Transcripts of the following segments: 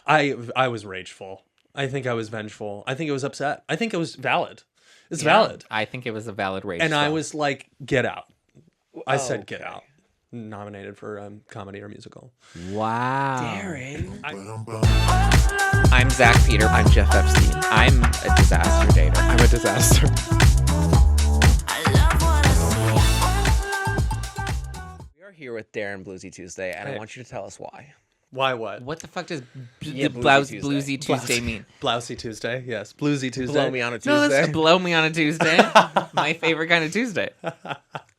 I was rageful. I think I was vengeful. I think it was upset. I think it was valid. It's valid. I think it was a valid rage. And song. I was like, get out. I said Okay. get out. Nominated for comedy or musical. Wow. Darren. I'm Zack Peter. I'm Jeff Epstein. I'm a disaster dater. I'm a disaster. We are here with Daren Bluesy Tuesday, and I want you to tell us why. Why what? What the fuck does Bluesy Bluesy Tuesday mean? Blousy Tuesday, yes. Bluesy Tuesday. Blow me on a Tuesday. No, that's blow me on a Tuesday. My favorite kind of Tuesday.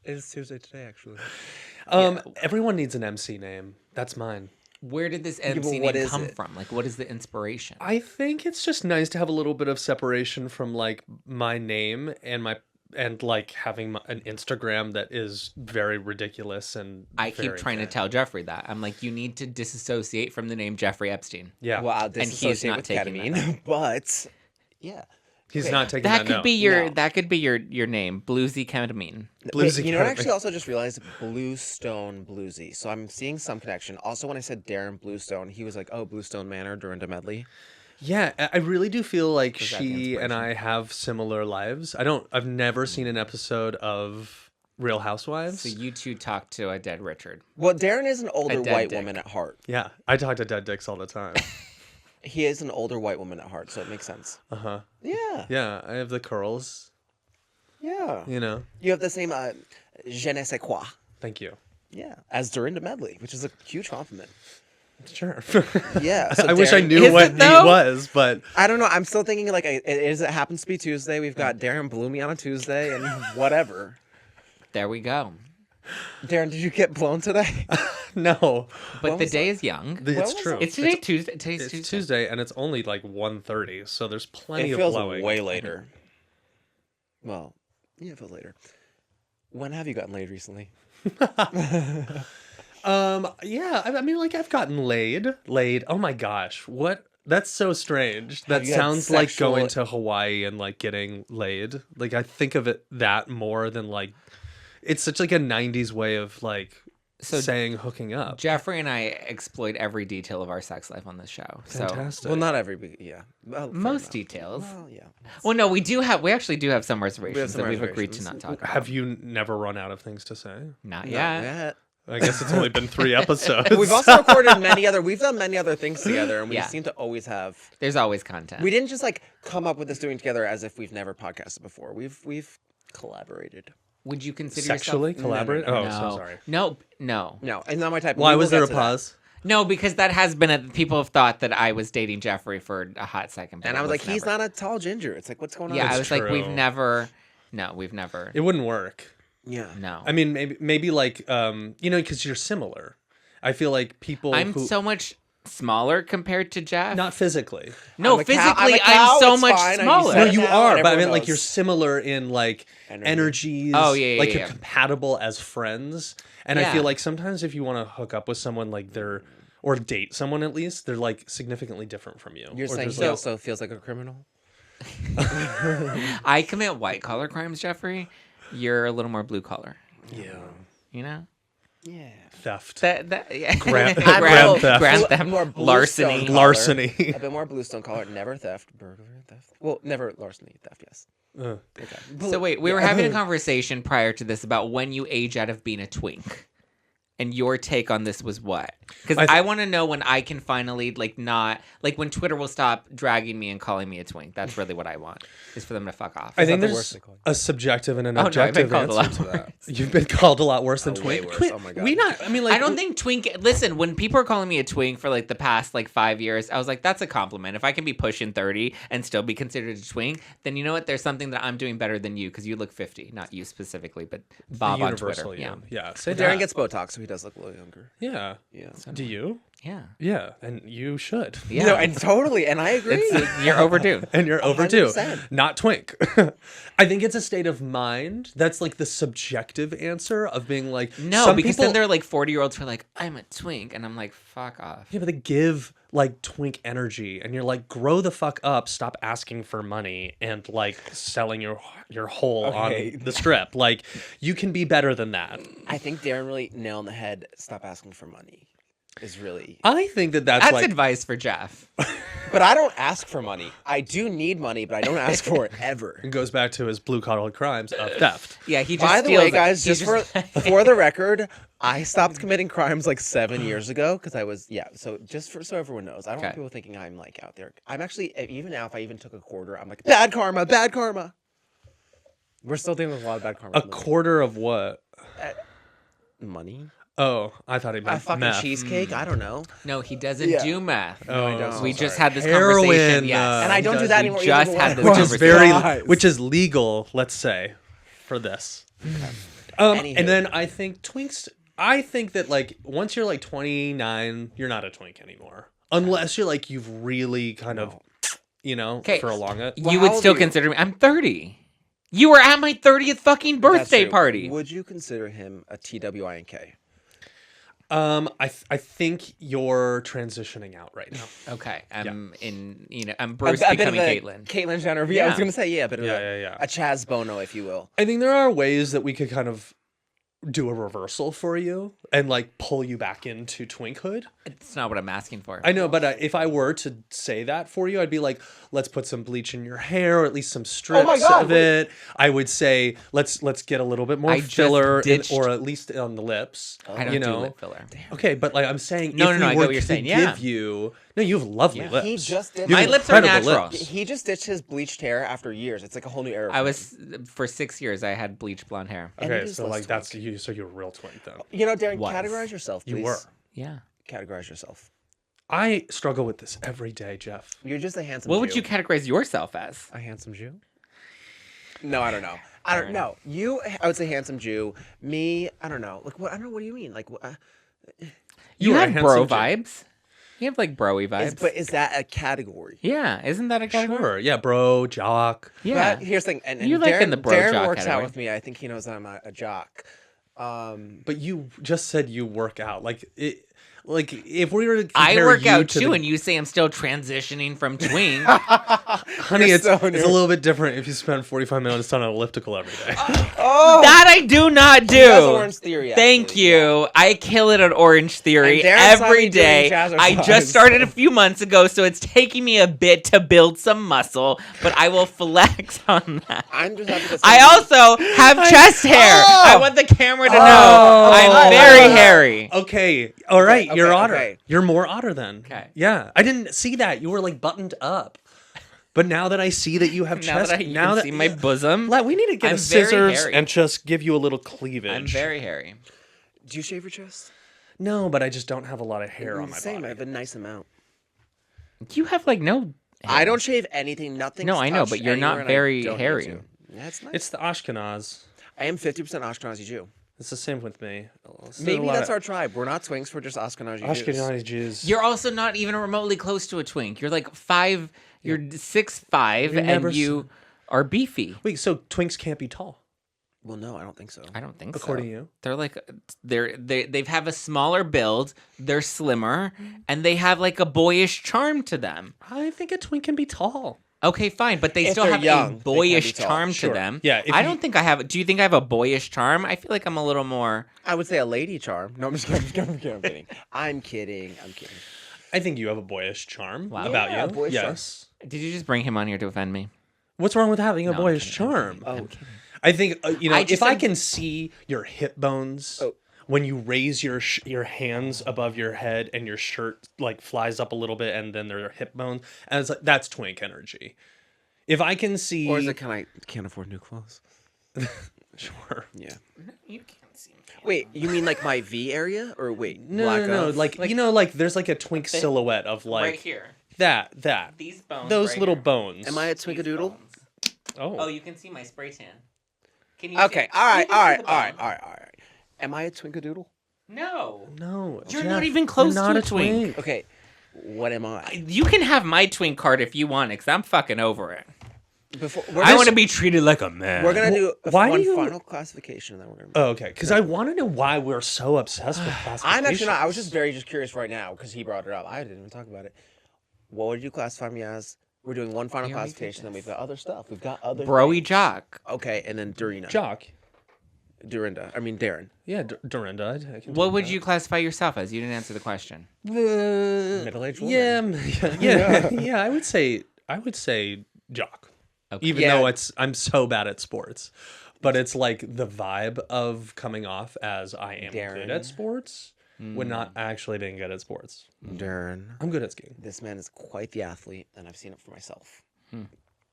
It's Tuesday today, actually. Everyone needs an MC name. That's mine. Where did this but MC what name is come it? from? Like, what is the inspiration? I think it's just nice to have a little bit of separation from like my name and like having an Instagram that is very ridiculous and I keep very trying to bad. tell Jeffrey that. I'm like, you need to disassociate from the name Jeffrey Epstein. Yeah. Well, And he's not with taking ketamine, but yeah. He's Okay. not taking That that could note. be your No. that could be your name, Bluesy Ketamine. Bluesy Wait, you know what? I ketamine. actually also just realized Bluestone Bluesy. So I'm seeing some connection. Also, when I said Daren Bluestone, he was like, "Oh, Bluestone Manor, Dorinda Medley." Yeah, I really do feel like Was that the she and inspiration? I have similar lives. I've never seen an episode of Real Housewives. So you two talk to a dead Richard. Well, Daren is an older dead white dick. woman at heart. Yeah, I talk to dead dicks all the time. He is an older white woman at heart, so it makes sense. Uh-huh. Yeah, Yeah, I have the curls, yeah. you know. You have the same je ne sais quoi. Thank you. Yeah, as Dorinda Medley, which is a huge compliment. Sure. Yeah, so I wish I Daren- knew Is what it he though? was, but I don't know. I'm still thinking like it happens to be Tuesday. We've got Daren blew me on a Tuesday and whatever. There we go. Daren, did you get blown today? no. But What the was day that? is young. What It's was true. It's today Tuesday. Today's It's Tuesday. Tuesday, and it's only like 1:30, so there's plenty It of feels blowing. way later. Well, yeah, it feels later. When have you gotten laid recently? Yeah, I mean, like I've gotten laid. Oh my gosh, what? That's so strange. That you had sounds like sexual- going to Hawaii and like getting laid. Like I think of it that more than like it's such like a 90s way of like So saying hooking up. Jeffrey and I exploit every detail of our sex life on this show. So Fantastic. Well, not every. Yeah, well, fair most enough. details. Well, yeah. Well, no, we actually do have some reservations some that we've agreed to reservations. not talk about. Have you never run out of things to say? Not Not yet. yet. I guess it's only been 3 episodes. We've also recorded many other. We've done many other things together, and we Yeah. seem to always have. There's always content. We didn't just like come up with this doing together as if we've never podcasted before. We've collaborated. Would you consider Sexually yourself... collaborate? no, Oh, No. so sorry. No. No, it's not my type. Why We was will there a get to that. pause? No, because that has been people have thought that I was dating Jeffrey for a hot second. but And it I was like, never. he's not a tall ginger. It's like, what's going on? Yeah, I That's was like, we've true. never. No, we've never. It wouldn't work. Yeah. No. I mean, maybe like you know, because you're similar. I feel like people I'm who so much smaller compared to Jeff. not physically. No, I'm a cow- physically, I'm a cow, I'm so it's much fine, I smaller. used No, to- you now, are, and but I everyone mean, like knows. you're similar in like Energy. energies. Oh, yeah, like yeah, you're yeah. compatible as friends. And I Yeah. feel like sometimes if you want to hook up with someone, like or date someone at least, they're like significantly different from you. You're Or saying there's, he like- also feels like a criminal? I commit white collar crimes, Jeffrey. You're a little more blue collar. yeah, You know Yeah. theft, yeah. Grand grand theft. grand theft, More larceny. Bluestone larceny. A bit more Bluestone collar. Never theft. Burglary, theft. Well, never larceny, theft, yes. Okay. So wait, we were having a conversation prior to this about when you age out of being a twink. And your take on this was what? Because I want to know when I can finally, like, not... Like, when Twitter will stop dragging me and calling me a twink. That's really what I want, is for them to fuck off. I think the there's worst they call you? a subjective and an Oh, no, I've been objective called a answer lot to that. worse. You've been called a lot worse than Oh, way twink. worse. Oh, my God. We not. I mean, like I don't think twink... Listen, when people are calling me a twink for, like, the past, like, 5 years, I was like, that's a compliment. If I can be pushing 30 and still be considered a twink, then you know what? There's something that I'm doing better than you, because you look 50. Not you specifically, but Bob on Twitter. universal. Yeah. Yeah. Say Darren that. gets Botox, so he does look a little younger. Yeah. Yeah. Do you? Yeah. Yeah, and you should. Yeah. No, and totally, and I agree. You're overdue. And you're overdue. 100%. Not twink. I think it's a state of mind. That's like the subjective answer of being like No, some because people, then there are like 40-year-olds who are like, I'm a twink. And I'm like, fuck off. yeah, but they give like twink energy, and you're like, grow the fuck up. Stop asking for money and like selling your hole Okay. on the strip. Like you can be better than that. I think Darren really nailed on the head. Stop asking for money. is really. I think that's That's like advice for Jeff. But I don't ask for money. I do need money, but I don't ask for it ever. it goes back to his blue-collar crimes of theft. Yeah, he just By the steals way, it. guys, He just for the record, I stopped committing crimes like 7 years ago because I was So so everyone knows, I don't want people thinking I'm like out there. I'm actually even now. If I even took a quarter, I'm like bad karma, bad karma. We're still dealing with a lot of bad karma. A quarter of what? Money. Oh, I thought he meant A fucking meth. cheesecake. I don't know. No, he doesn't do meth. No, I don't. We just Sorry. had this Heroin, conversation. Yes, And I don't do that we anymore just either, had but this which is conversation. very, which is legal, let's say, for this. And then I think twinks. I think that like once you're like 29, you're not a twink anymore, unless you're like you've really kind of, prolong it. You would still consider me. I'm 30. You were at my 30th fucking birthday party. Would you consider him a TWINK? I think you're transitioning out right now. Okay, I'm Bruce becoming Caitlyn. Caitlyn Jenner. Yeah, I was gonna say a bit of a Chaz Bono, if you will. I think there are ways that we could kind of do a reversal for you and like pull you back into twinkhood. It's not what I'm asking for. I know, but if I were to say that for you, I'd be like, let's put some bleach in your hair, or at least some strips of it. I would say, let's get a little bit more filler, or at least on the lips. I don't do lip filler. Okay, but like I'm saying, No, if I we get were what you're to saying. give you, you have lovely lips. He just did. My lips are natural. He just ditched his bleached hair after years. It's like a whole new era. I was for 6 years. I had bleach blonde hair. Okay, so like that's you. So you're a real twink then. You know, Darren, categorize yourself, please. You were. Yeah. Categorize yourself. I struggle with this every day, Jeff. You're just a handsome Jew. What would you categorize yourself as? A handsome Jew? No, I don't know. I don't know. I would say handsome Jew. Me, I don't know. Like what? I don't know. What do you mean? Like you are a have handsome bro Jew. vibes. You have like broy vibes. But is that a category? Yeah, isn't that a category? Sure. Yeah, bro, jock. Yeah. But here's the thing. And You like Darren, in the bro Darren jock works category. out with me. I think he knows that I'm a jock. But you just said you work out. Like if we were to I compare work you out to too, the- and you say I'm still transitioning from twink. honey, it's so a little bit different if you spend 45 minutes on an elliptical every day. That I do not do. He has Orange Theory, Thank actually, you. I kill it at Orange Theory And Darren saw every me doing day. I jazzercise. just started a few months ago, so it's taking me a bit to build some muscle, but I will flex on that. I'm just happy to say I also have chest hair. I want the camera to know I'm very hairy. Okay, all right, Okay, you're otter. okay. You're more otter then. Okay. Yeah, I didn't see that. You were like buttoned up. But now that I see that you have Now chest, that you can see my bosom, we need to get I'm a very scissors hairy. and just give you a little cleavage. I'm very hairy. Do you shave your chest? No, but I just don't have a lot of hair on my Same. I body. have a nice amount. You have like no. I don't shave anything. Nothing. No, I know, but you're not very hairy. That's nice. It's the Ashkenaz. I am 50% Ashkenazi Jew. It's the same with me. Maybe that's our tribe. We're not twinks. We're just Ashkenazi Jews. Ashkenazi Jews. You're also not even remotely close to a twink. You're like 5. You're 6'5", never and you are beefy. Wait, so twinks can't be tall, Well, no, I don't think so. I don't think according so. to you? They're like they have a smaller build. They're slimmer, and they have like a boyish charm to them. I think a twink can be tall. Okay, fine, but they If still they're have young, a they can boyish be tall. charm Sure. to them. Yeah, if I you- don't think I have. Do you think I have a boyish charm? I feel like I'm a little more. I would say a lady charm. No, I'm just kidding. I'm kidding. I'm kidding. I think you have a boyish charm Wow. about Yeah, you. boyish Yes. Did you just bring him on here to offend me? What's wrong with having a No, I'm boyish kidding, I'm charm? kidding, I'm kidding. I think I just if I said- can see your hip bones when you raise your hands above your head and your shirt like flies up a little bit and then their hip bones, and it's like that's twink energy. If I can see, Or is it can't afford new clothes? sure. Yeah. You can't see me. Wait, you mean like my V area, or wait? No, black no, off? like like there's like a twink silhouette of like right here. that. These bones. Those right little here. bones. Am I a These twinkadoodle? bones. Oh. Oh, you can see my spray tan. Can you? Okay. See? All right. You can All see right. the All right. bone. All right. All right. Am I a twinkadoodle? No. No, You're Jeff, not even close you're not to a a twink. Okay. What am I? You can have my twink card if you want it, because I'm fucking over it. Before I want to be treated like a man. We're gonna do Why do one you- final classification, and then we're gonna. Oh, okay. Because I want to know why we're so obsessed with classification. I'm actually not. I was just very curious right now because he brought it up. I didn't even talk about it. What would you classify me as? We're doing one final We already did classification, then this. we've got other stuff. We've got other broy things. jock. Okay, and then Dorina. jock. Dorinda. I mean, Daren. Yeah, Dorinda. What would you classify yourself as? You didn't answer the question. Middle-aged woman. Yeah. I would say jock. Okay. Even though I'm so bad at sports. But it's like the vibe of coming off as I am good at sports when not actually being good at sports. Daren. I'm good at skiing. This man is quite the athlete, and I've seen it for myself.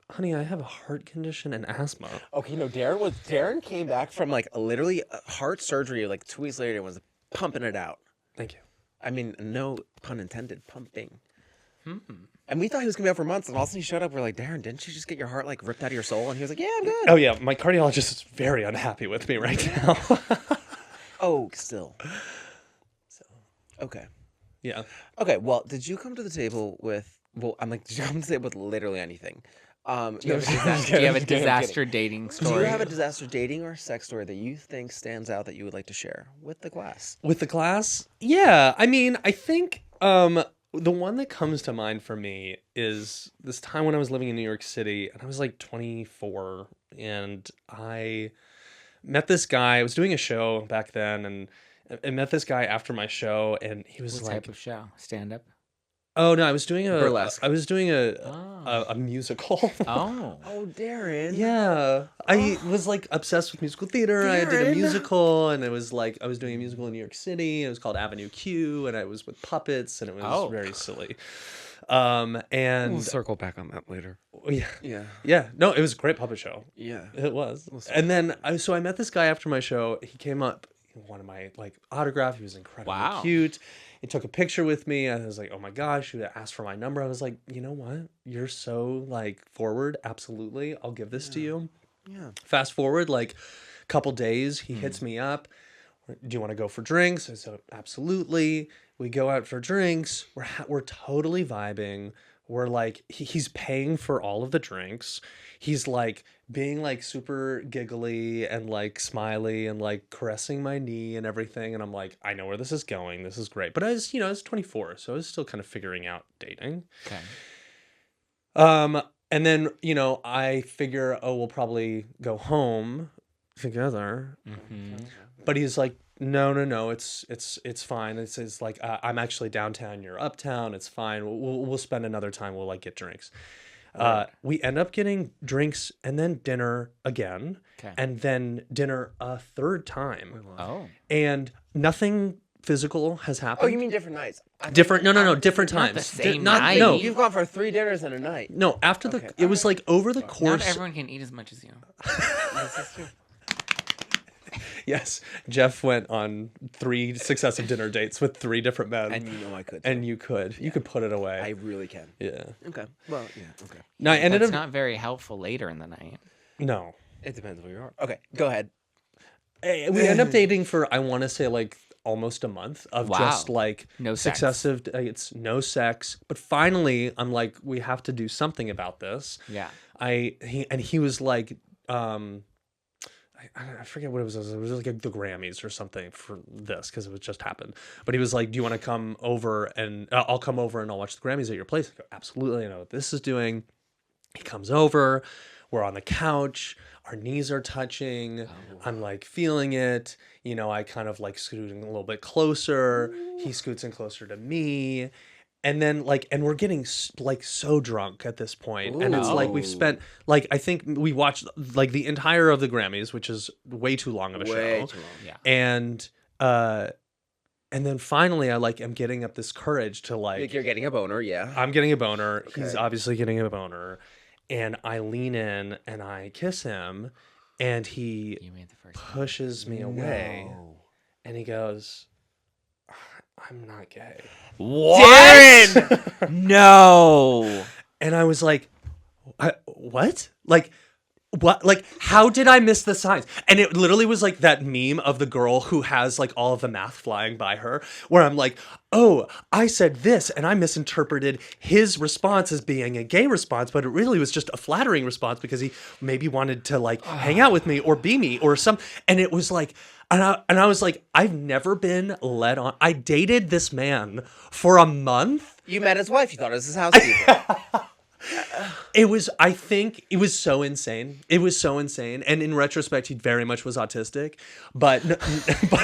Honey, I have a heart condition and asthma. Okay, no, Daren came back from like literally heart surgery like 2 weeks later and was pumping it out. Thank you. I mean, no pun intended, pumping. And we thought he was gonna be out for months, and all of a sudden he showed up. We're like, Daren, didn't you just get your heart like ripped out of your soul? And he was like, yeah, I'm good. Oh yeah, my cardiologist is very unhappy with me right now. Still. So, okay. Yeah. Okay. Well, did you come to the table with? Well, I'm like, did you come to the table with literally anything? Do you have a disaster dating story? Do you have a disaster dating or sex story that you think stands out that you would like to share with the class? With the class? Yeah. I mean, I think the one that comes to mind for me is this time when I was living in New York City, and I was like 24, and I met this guy. I was doing a show back then, and I met this guy after my show, and he was what type of show? Stand up? Oh no, I was doing burlesque. I was doing a musical. Oh, Daren. Yeah, I was like obsessed with musical theater. Daren. I did a musical, and it was like I was doing a musical in New York City. It was called Avenue Q, and I was with puppets, and it was very silly. And we'll circle back on that later. Yeah. No, it was a great puppet show. Yeah, it was. And then I met this guy after my show. He came up, he wanted my like autograph. He was incredibly cute. He took a picture with me. I was like, oh my gosh, he asked for my number. I was like, you know what? You're so like forward. Absolutely. I'll give this to you. Yeah. Fast forward like a couple days, he hits me up. Do you want to go for drinks? I said, absolutely. We go out for drinks. We're totally vibing. We're like, he's paying for all of the drinks. He's like being like super giggly and like smiley and like caressing my knee and everything. And I'm like, I know where this is going. This is great. But I was 24, so I was still kind of figuring out dating. Okay. And then, I figure, we'll probably go home together. Mm-hmm. But he's like, no, it's fine. It's like, I'm actually downtown, you're uptown. It's fine. We'll spend another time. We'll like get drinks. We end up getting drinks and then dinner again, and then dinner a third time. Oh, and nothing physical has happened. Oh, you mean different nights? Different? No, different times. Not the same night. No, you've gone for 3 dinners in a night. No, after it was like over the course. Not everyone can eat as much as you. That's true. Yes, Jeff went on 3 successive dinner dates with 3 different men. And I could. And you could. You could put it away. I really can. Yeah. Okay. Well, yeah. Okay. No, I ended That's up. not very helpful later in the night. No. It depends where you are. Okay, go ahead. We end up dating for, I want to say, like almost a month of just like no successive dates, no sex. But finally, I'm like, we have to do something about this. Yeah. He was like, I forget what it was. It was like the Grammys or something for this because it was just happened. But he was like, do you want to come over and I'll come over and I'll watch the Grammys at your place? I go, absolutely. I know what this is doing. He comes over. We're on the couch. Our knees are touching. I'm like feeling it. I kind of like scooting a little bit closer. He scoots in closer to me. And then and we're getting like so drunk at this point. And it's like we've spent I think we watched like the entire of the Grammys, which is way too long of a show. Way too long. Yeah. And then finally I am getting up this courage to you're getting a boner, yeah. I'm getting a boner. Okay. He's obviously getting a boner. And I lean in and I kiss him and he pushes me away. And he goes, I'm not gay. What? Daren! No. And I was like, what? What? How did I miss the signs? And it literally was like that meme of the girl who has like all of the math flying by her, where I'm like, oh, I said this and I misinterpreted his response as being a gay response, but it really was just a flattering response because he maybe wanted to hang out with me or be me or some. And it was like, and I was like, I've never been led on. I dated this man for a month. You met his wife. You thought it was his housekeeper. I think it was so insane. It was so insane. And in retrospect, he very much was autistic. But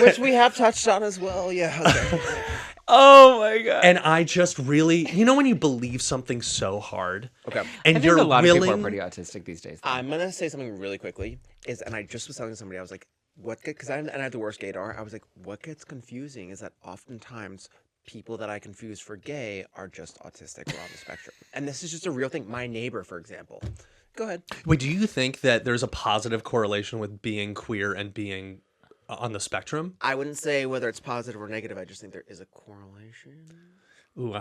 which we have touched on as well. Yeah. Okay. Oh my God. And I just really, when you believe something so hard. Okay. And I think you're a lot willing. of people are pretty autistic these days. Though. I'm going to say something really quickly. And I just was telling somebody, I was like, because I had the worst gaydar. I was like, what gets confusing is that oftentimes people that I confuse for gay are just autistic or on the spectrum. And this is just a real thing. My neighbor, for example. Go ahead. Wait, do you think that there's a positive correlation with being queer and being on the spectrum? I wouldn't say whether it's positive or negative. I just think there is a correlation. Ooh,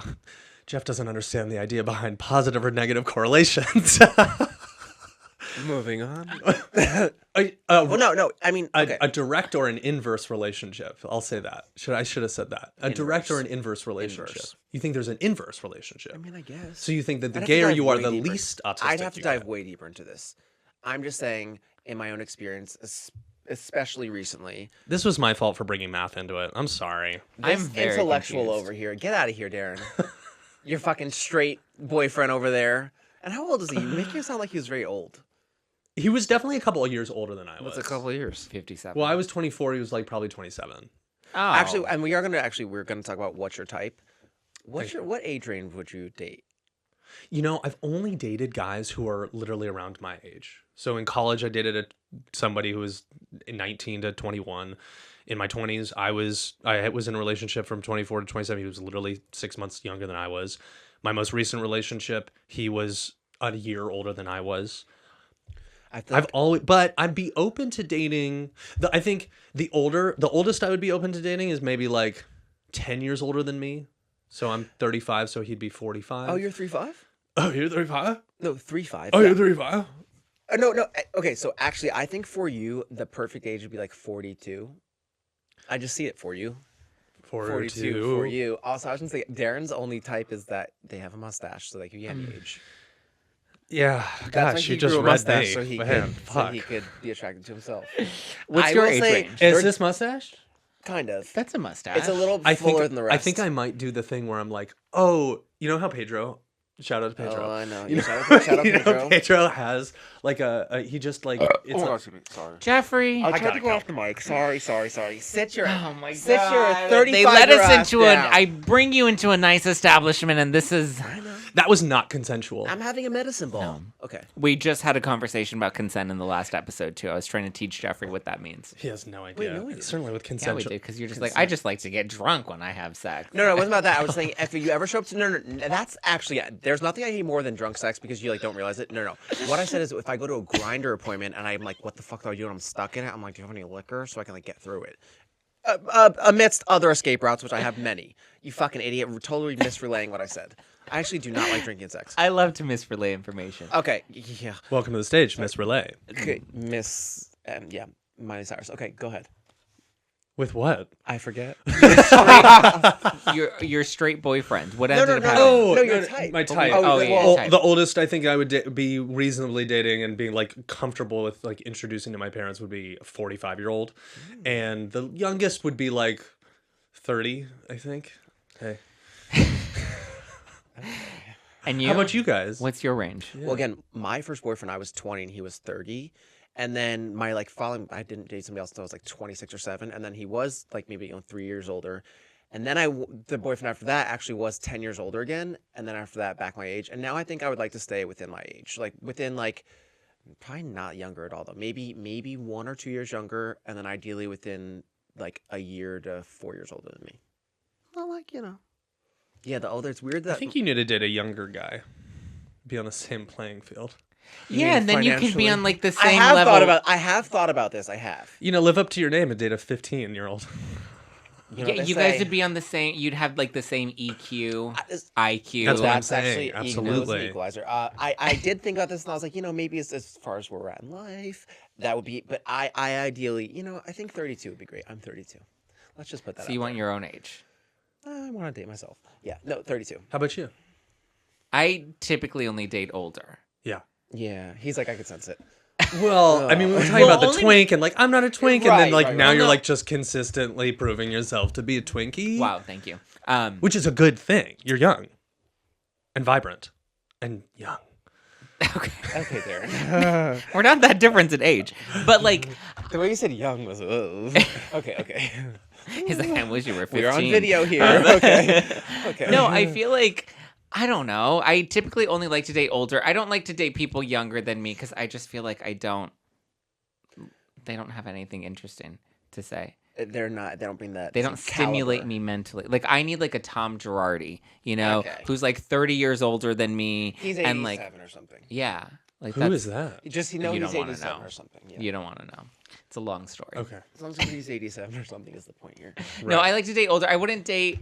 Jeff doesn't understand the idea behind positive or negative correlations. Moving on. Well, no. I mean, okay. a direct or an inverse relationship. I'll say that. I should have said that. A direct or an inverse relationship. Inverse. You think there's an inverse relationship? I mean, I guess. So you think that the gayer you are, the least autistic. I'd have to dive way deeper into this. I'm just saying, in my own experience, especially recently. This was my fault for bringing math into it. I'm sorry. I'm very intellectual confused. Over here. Get out of here, Daren. Your fucking straight boyfriend over there. And how old is he? You make him sound like he was very old. He was definitely a couple of years older than I was. What's a couple of years? 57. Well, I was 24. He was like probably 27. Oh. Actually, and we're gonna talk about what's your type. What age range would you date? I've only dated guys who are literally around my age. So in college, I dated somebody who was 19 to 21. In my 20s, I was in a relationship from 24 to 27. He was literally 6 months younger than I was. My most recent relationship, he was a year older than I was. But I'd be open to dating. I think the oldest I would be open to dating is maybe like 10 years older than me. So I'm 35, so he'd be 45. Oh, you're 3'5"? Oh, you're 35? No, 3'5". Oh, yeah. You're 35? No. Okay, so actually, I think for you, the perfect age would be like 42. I just see it for you. 42 for you. Also, I was going to say, Darren's only type is that they have a mustache, so they can get age. Yeah, gosh, you just read me. So he could be attracted to himself. What's your age range? Is this mustache? Kind of. That's a mustache. It's a little fuller than the rest. I think I might do the thing where I'm like, oh, you know how Pedro? Shout out to Pedro. Oh, I know. Shout out Pedro. Pedro has like he just like sorry. Jeffrey. I tried to go off the mic. Sorry. Sit your Oh my God. Sit your 35. They let us into I bring you into a nice establishment, and this is. I know. That was not consensual. I'm having a medicine ball. No. Okay. We just had a conversation about consent in the last episode too. I was trying to teach Jeffrey what that means. He has no idea. Wait, no idea. Certainly with consent. Yeah, we do, because you're just like, I just like to get drunk when I have sex. No, it wasn't about that. I was saying, if you ever show up to no, that's actually there's nothing I hate more than drunk sex because you like don't realize it. No. What I said is, if I go to a grinder appointment and I'm like, what the fuck do I do? And I'm stuck in it. I'm like, do you have any liquor so I can like get through it? Amidst other escape routes, which I have many. You fucking idiot! Totally misrelaying what I said. I actually do not like drinking sex. I love to misrelay information. Okay, yeah. Welcome to the stage, Miss Relay. Okay, Miley Cyrus. Okay, go ahead. With what? I forget. Your straight boyfriend. What ended up happening? No, your type. My type. Type. The oldest I think I would be reasonably dating and being like comfortable with like introducing to my parents would be a 45-year-old, and the youngest would be like 30, I think. Hey. And you? How about you guys? What's your range? Well, again, my first boyfriend, I was 20 and he was 30. And then my I didn't date somebody else until I was like 26 or 7. And then he was like maybe 3 years older. And then the boyfriend after that actually was 10 years older again. And then after that, back my age. And now I think I would like to stay within my age, like within like probably not younger at all though. Maybe 1 or 2 years younger, and then ideally within like a year to 4 years older than me. Well, like yeah, the older. It's weird that I think you need to date a younger guy, be on the same playing field. Yeah, and then you can be on like the same level. I have thought about this. I have. Live up to your name and date a 15-year-old. You guys would be on the same. You'd have like the same EQ, IQ. That's what I'm saying. Absolutely. An equalizer. I did think about this, and I was like, maybe it's as far as where we're at in life, that would be. But I ideally, I think 32 would be great. I'm 32. Let's just put that. So you want your own age? I want to date myself. Yeah. No, 32. How about you? I typically only date older. Yeah. Yeah. He's like, I could sense it. Well, I mean, we were talking about the twink and like, I'm not a twink. And then like now you're like just consistently proving yourself to be a Twinkie. Wow. Thank you. Which is a good thing. You're young and vibrant and young. Okay, Daren. We're not that different in age. But, like... The way you said young was... Okay. He's like, I wish you were 15. We're on video here. Okay. No, I feel like... I don't know. I typically only like to date older. I don't like to date people younger than me because I just feel like they don't have anything interesting to say. They're not. They don't bring that. They don't stimulate me mentally. Like I need like a Tom Girardi, who's like 30 years older than me. He's 87 and like, or something. Yeah. Like who is that? Just he's 87 or something. Yeah. You don't want to know. It's a long story. Okay. As long as he's 87 or something is the point here. Right. No, I like to date older. I wouldn't date.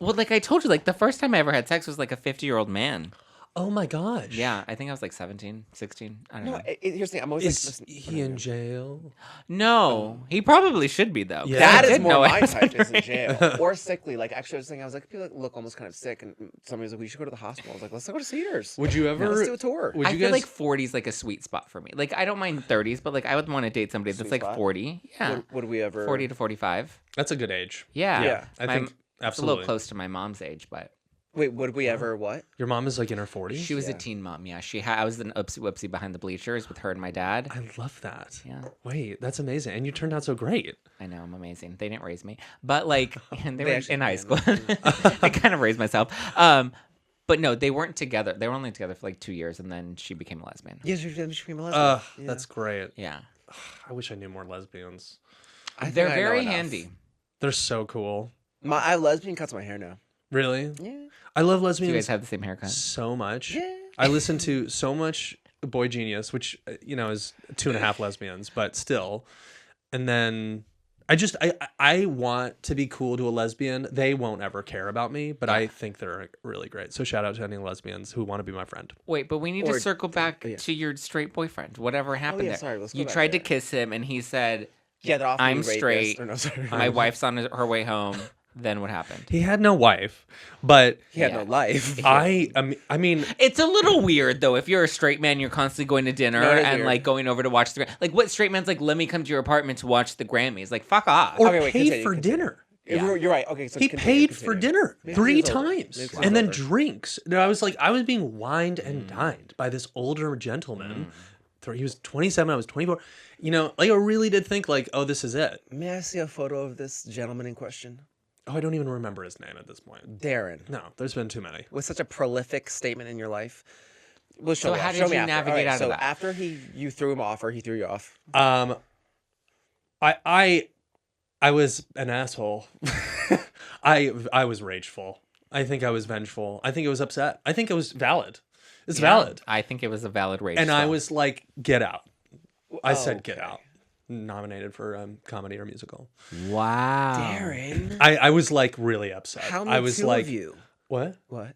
Well, like I told you, like the first time I ever had sex was like a 50-year-old man. Oh my gosh. Yeah, I think I was like 17, 16. I don't know. Here's the thing. I'm always is he in jail? No, he probably should be though. Yeah. That is more my type is in jail or sickly. Like actually, I was thinking, I was like, people look almost kind of sick, and somebody was like, we should go to the hospital. I was like, let's go to Cedars. Would you ever? Let's do a tour. I feel like 40 is like a sweet spot for me. Like I don't mind 30s, but like I would want to date somebody that's like 40. Yeah. Would we ever? 40 to 45. That's a good age. Yeah. I think absolutely. It's a little close to my mom's age, but. Wait, would we ever what? Your mom is like in her 40s? She was a teen mom, yeah. I was an oopsie whoopsie behind the bleachers with her and my dad. I love that. Yeah. Wait, that's amazing. And you turned out so great. I know, I'm amazing. They didn't raise me. But like, they were in high school. I kind of raised myself. But no, they weren't together. They were only together for like 2 years, and then she became a lesbian. Yes, she became a lesbian. That's great. Yeah. I wish I knew more lesbians. They're very handy. They're so cool. My lesbian cuts my hair now. Really? Yeah. I love lesbians. Do you guys have the same haircut? So much. Yeah. I listen to so much Boy Genius, which is 2.5 lesbians, but still. And then I want to be cool to a lesbian. They won't ever care about me, but I think they're really great. So shout out to any lesbians who want to be my friend. Wait, but we need to circle back to your straight boyfriend. Whatever happened there? Sorry, let's go you back tried there. to kiss him, and he said, "Yeah, I'm straight. No, my wife's on her way home." Then what happened? He had no wife, but he had no life. I mean, it's a little weird though. If you're a straight man, you're constantly going to dinner and like going over to watch the like. What straight man's like? Let me come to your apartment to watch the Grammys. Like fuck off. Or paid for dinner. Yeah. You're right. Okay, so he paid for dinner 3 times and then drinks. No, I was being wined and dined by this older gentleman. He was 27. I was 24. I really did think like, oh, this is it. May I see a photo of this gentleman in question? Oh, I don't even remember his name at this point. Darren. No, there's been too many. With such a prolific statement in your life. Well, so how did you navigate out of that? So after you threw him off, or he threw you off? I was an asshole. I was rageful. I think I was vengeful. I think I was upset. I think it was valid. It's valid. I think it was a valid rage. And I was like, get out. I said, get out. Nominated for comedy or musical. Wow. Darren. I was like really upset. How I was like, of you? What? What?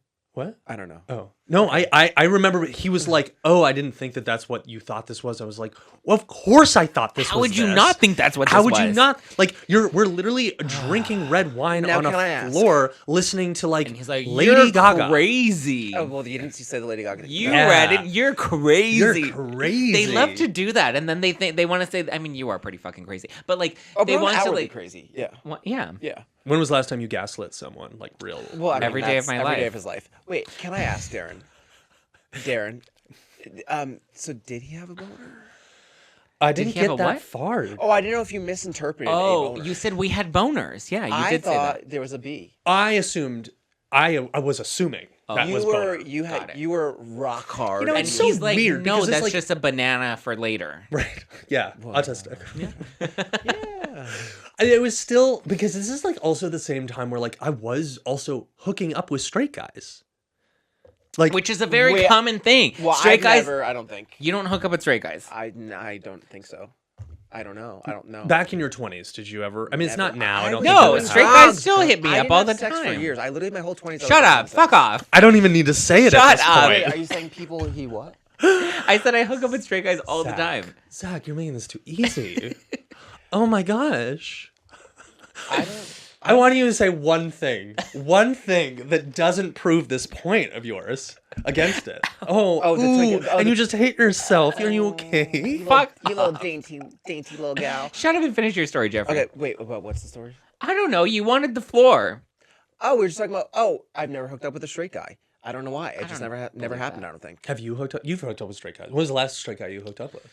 I don't know. Oh. No, I remember he was like, oh, I didn't think that's what you thought this was. I was like, well, of course I thought this was. How would you not think that's what this was? How would you not? Like, we're literally drinking red wine on a floor listening to like, and he's like, Lady Gaga. Crazy. Oh, well, you didn't say the Lady Gaga. You read it. You're crazy. You're crazy. They love to do that. And then they want to say, I mean, you are pretty fucking crazy. But like, they want to like. Crazy. Yeah. Yeah. Yeah. When was the last time you gaslit someone? Like real? Well, every day of my life. Every day of his life. Wait, can I ask Darren? So did he have a boner? I didn't get that far. Oh, I didn't know if you misinterpreted. Oh, you said we had boners. Yeah, you did say that. I thought there was a B. I assumed. I was assuming that was boner. You were rock hard. And it's so he's like, weird. No, that's like, just a banana for later. Right. Yeah. Autistic. Yeah. It was still because this is like also the same time where like I was also hooking up with straight guys. Like, which is a very common thing. Well, straight guys. I don't think. You don't hook up with straight guys. I don't think so. I don't know. Back in your 20s, did you ever? I mean, it's not now. I don't no, think straight guys still hit me up all the time. For years. I literally my whole 20s. Shut up. Fuck off. I don't even need to say it at this point. Wait, are you saying people he what? I said I hook up with straight guys all the time. Zach, you're making this too easy. Oh my gosh. I want you to say one thing that doesn't prove this point of yours against it. And you just hate yourself. Are you okay? Fuck, you little dainty little gal. Shut up and finish your story, Jeffrey. Okay, wait. What's the story? I don't know. You wanted the floor. Oh, we were just talking about. Oh, I've never hooked up with a straight guy. I don't know why. It just never happened. I don't think. Have you hooked up? You've hooked up with straight guys. When was the last straight guy you hooked up with?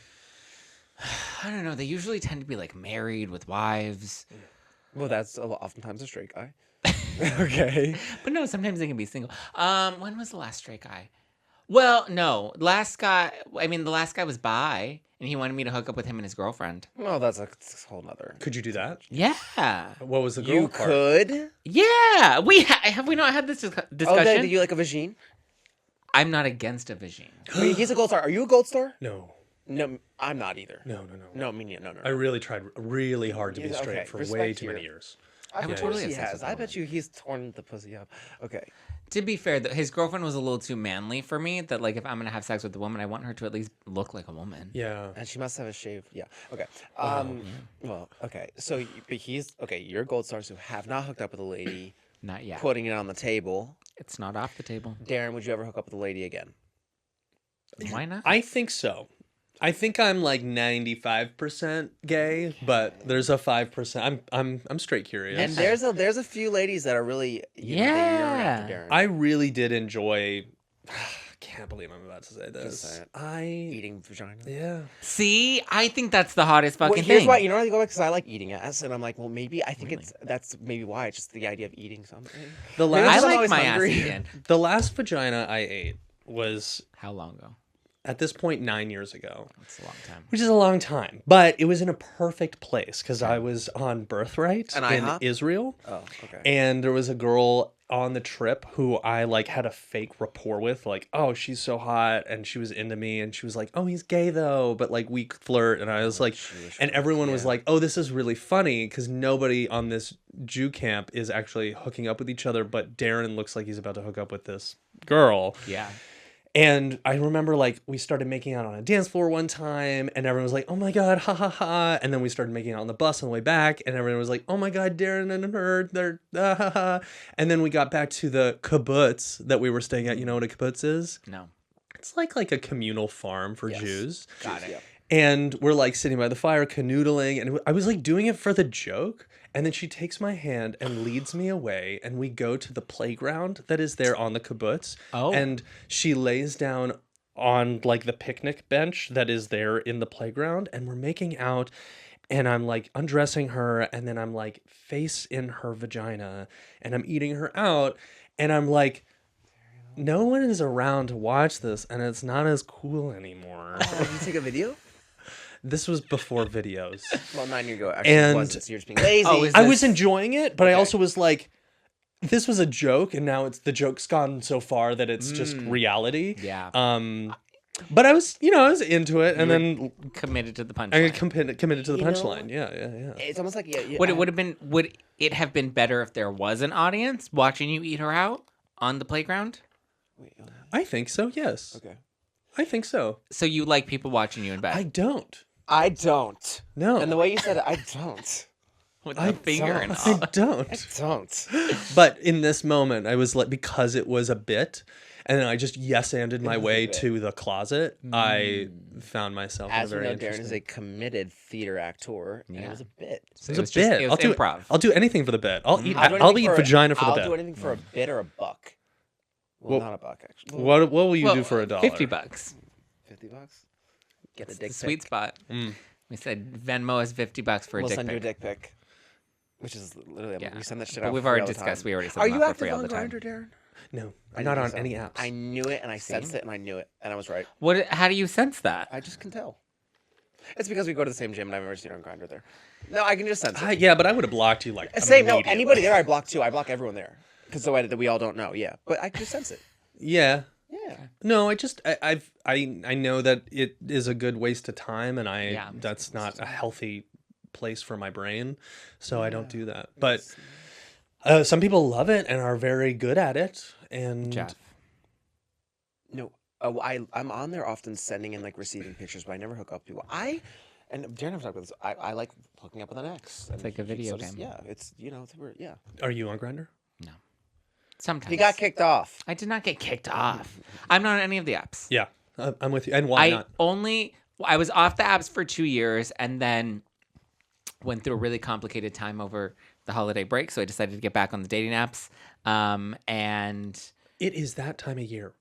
I don't know. They usually tend to be like married with wives. Well, that's oftentimes a straight guy. Okay. But no, sometimes they can be single. When was the last straight guy? Well, no. The last guy was bi, and he wanted me to hook up with him and his girlfriend. Well, that's a whole nother. Could you do that? Yeah. What was the girl You part? could? Yeah. have we not had this discussion? Oh, do you like a vagine? I'm not against a vagine. Wait, he's a gold star. Are you a gold star? No. No, I'm not either. No. No, me neither. No. I really tried really hard to be straight okay. for Respect way too here. many years. I would bet totally he have sex has. with that I bet woman. you he's torn the pussy up. Okay. To be fair, his girlfriend was a little too manly for me. That like, if I'm gonna have sex with a woman, I want her to at least look like a woman. Yeah. And she must have a shave. Yeah. Okay. Well, okay. So, but he's okay. You're gold stars who have not hooked up with a lady. Not yet. Putting it on the table. It's not off the table. Daren, would you ever hook up with a lady again? Why not? I think so. I think I'm like 95% gay, but there's a 5%. I'm straight curious. And there's a few ladies that are really they yearn after Daren. I really did enjoy. Can't believe I'm about to say Just this. say it. Eating vagina. Yeah. See, I think that's the hottest fucking Well, here's thing. why. You know what I go back because I like eating ass, and I'm like, well, maybe I think that's maybe why. It's just the idea of eating something. The I last I'm like always my hungry. ass eaten. the last vagina I ate was How long ago? at this point 9 years ago. That's a long time. Which is a long time, but it was in a perfect place because I was on Birthright An in IHOP? Israel, Oh, okay. and there was a girl on the trip who I like had a fake rapport with, like, oh, she's so hot, and she was into me, and she was like, oh, he's gay though, but like we flirt, and I was like, and everyone was like, oh, this is really funny because nobody on this Jew camp is actually hooking up with each other, but Daren looks like he's about to hook up with this girl. Yeah. And I remember, like, we started making out on a dance floor one time, and everyone was like, oh my God, ha ha ha. And then we started making out on the bus on the way back, and everyone was like, oh my God, Daren and her, they're, ha ha ha. And then we got back to the kibbutz that we were staying at. You know what a kibbutz is? No. It's like a communal farm for Jews. Got it. Yeah. And we're like sitting by the fire, canoodling, and I was like doing it for the joke. And then she takes my hand and leads me away, and we go to the playground that is there on the kibbutz. Oh. And she lays down on like the picnic bench that is there in the playground, and we're making out, and I'm like undressing her, and then I'm like face in her vagina, and I'm eating her out, and I'm like, no one is around to watch this, and it's not as cool anymore. Did you take a video? This was before videos. Well, 9 years ago, actually, And- it wasn't. So you're just being lazy. Oh, is I this- was enjoying it, but I Okay. also was like, this was a joke, and now the joke's gone so far that it's just reality. Yeah. But I was into it, and then Committed to the punchline. I committed to the You know- punchline. Yeah. It's almost like Would it have been better if there was an audience watching you eat her out on the playground? Wait, I think so. Yes. okay. I think so. So you like people watching you in bed? I don't. I don't. No. And the way you said it, I don't. With the finger and I all. don't. Don't. But in this moment, I was like, because it was a bit, and then I just yes-anded my was a way bit. to the closet. I found myself As in we a know, very Daren is interesting. a committed theater actor, and it Yeah. was a bit. So It was a just- bit. It was improv. I'll do anything for the bit. I'll eat. I'll do I'll anything eat vagina for the I'll bit. do anything for a bit or a buck. Well, not a buck, actually. What will you Well, do for $1? $50. $50? Get a It's dick the sweet pic. spot. We said Venmo is $50 for a We'll dick send you a pic. dick pic. Which is literally, Yeah. we send that shit But out we've for free already all the discussed. time. We already send Are them you out for active free all on the time. Grindr, Daren? No, I I'm not didn't on think any so. apps. I knew it, and I sensed it, and I knew it, and I was right. What? How do you sense that? I just can tell. It's because we go to the same gym, and I've never seen her on Grindr there. No, I can just sense it. Yeah, but I would have blocked you like Same. No, immediately. anybody there, I block too. I block everyone there because the way that we all don't know. Yeah, but I can just sense it. Yeah. Yeah. No, I know that it is a good waste of time, and Yeah. that's not a healthy place for my brain, so I don't do that. But some people love it and are very good at it, and Jeff. No, I'm on there often sending and like receiving pictures, but I never hook up with people. And Darren, I've talked about this. I like hooking up with an ex. It's like a video game. Yeah, it's yeah. Are you on Grindr? No. Sometimes. He got kicked off. I did not get kicked off. I'm not on any of the apps. Yeah, I'm with you. And why not? I was off the apps for 2 years and then went through a really complicated time over the holiday break. So I decided to get back on the dating apps. And It is that time of year.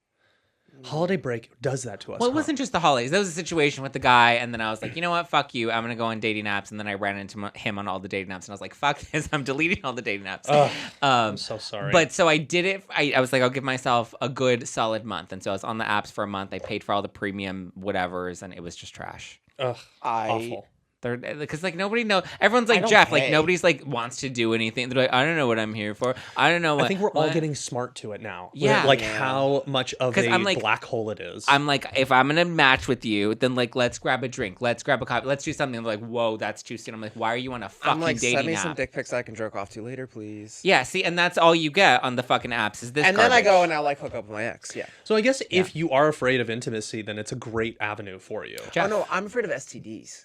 Holiday break does that to us. Well, it wasn't just the holidays. That was a situation with the guy, and then I was like, you know what? Fuck you. I'm going to go on dating apps. And then I ran into him on all the dating apps, and I was like, fuck this. I'm deleting all the dating apps. I'm so sorry. But so I did it. I was like, I'll give myself a good solid month. And so I was on the apps for a month. I paid for all the premium whatevers, and it was just trash. Ugh, awful. Because like nobody knows. Everyone's like Jeff. Like nobody's like wants to do anything. They're like, I don't know what I'm here for. I don't know what. I think we're all getting smart to it now. Yeah, like how much of a black hole it is. I'm like, if I'm gonna match with you, then like let's grab a drink, let's grab a coffee, let's do something. They're like, whoa, that's too soon. I'm like, why are you on a fucking dating app? Send me some dick pics I can jerk off to later, please. Yeah, see, and that's all you get on the fucking apps is this. And garbage. then I go and I like hook up with my ex. Yeah. So I guess if you are afraid of intimacy, then it's a great avenue for you. Jeff. Oh no, I'm afraid of STDs.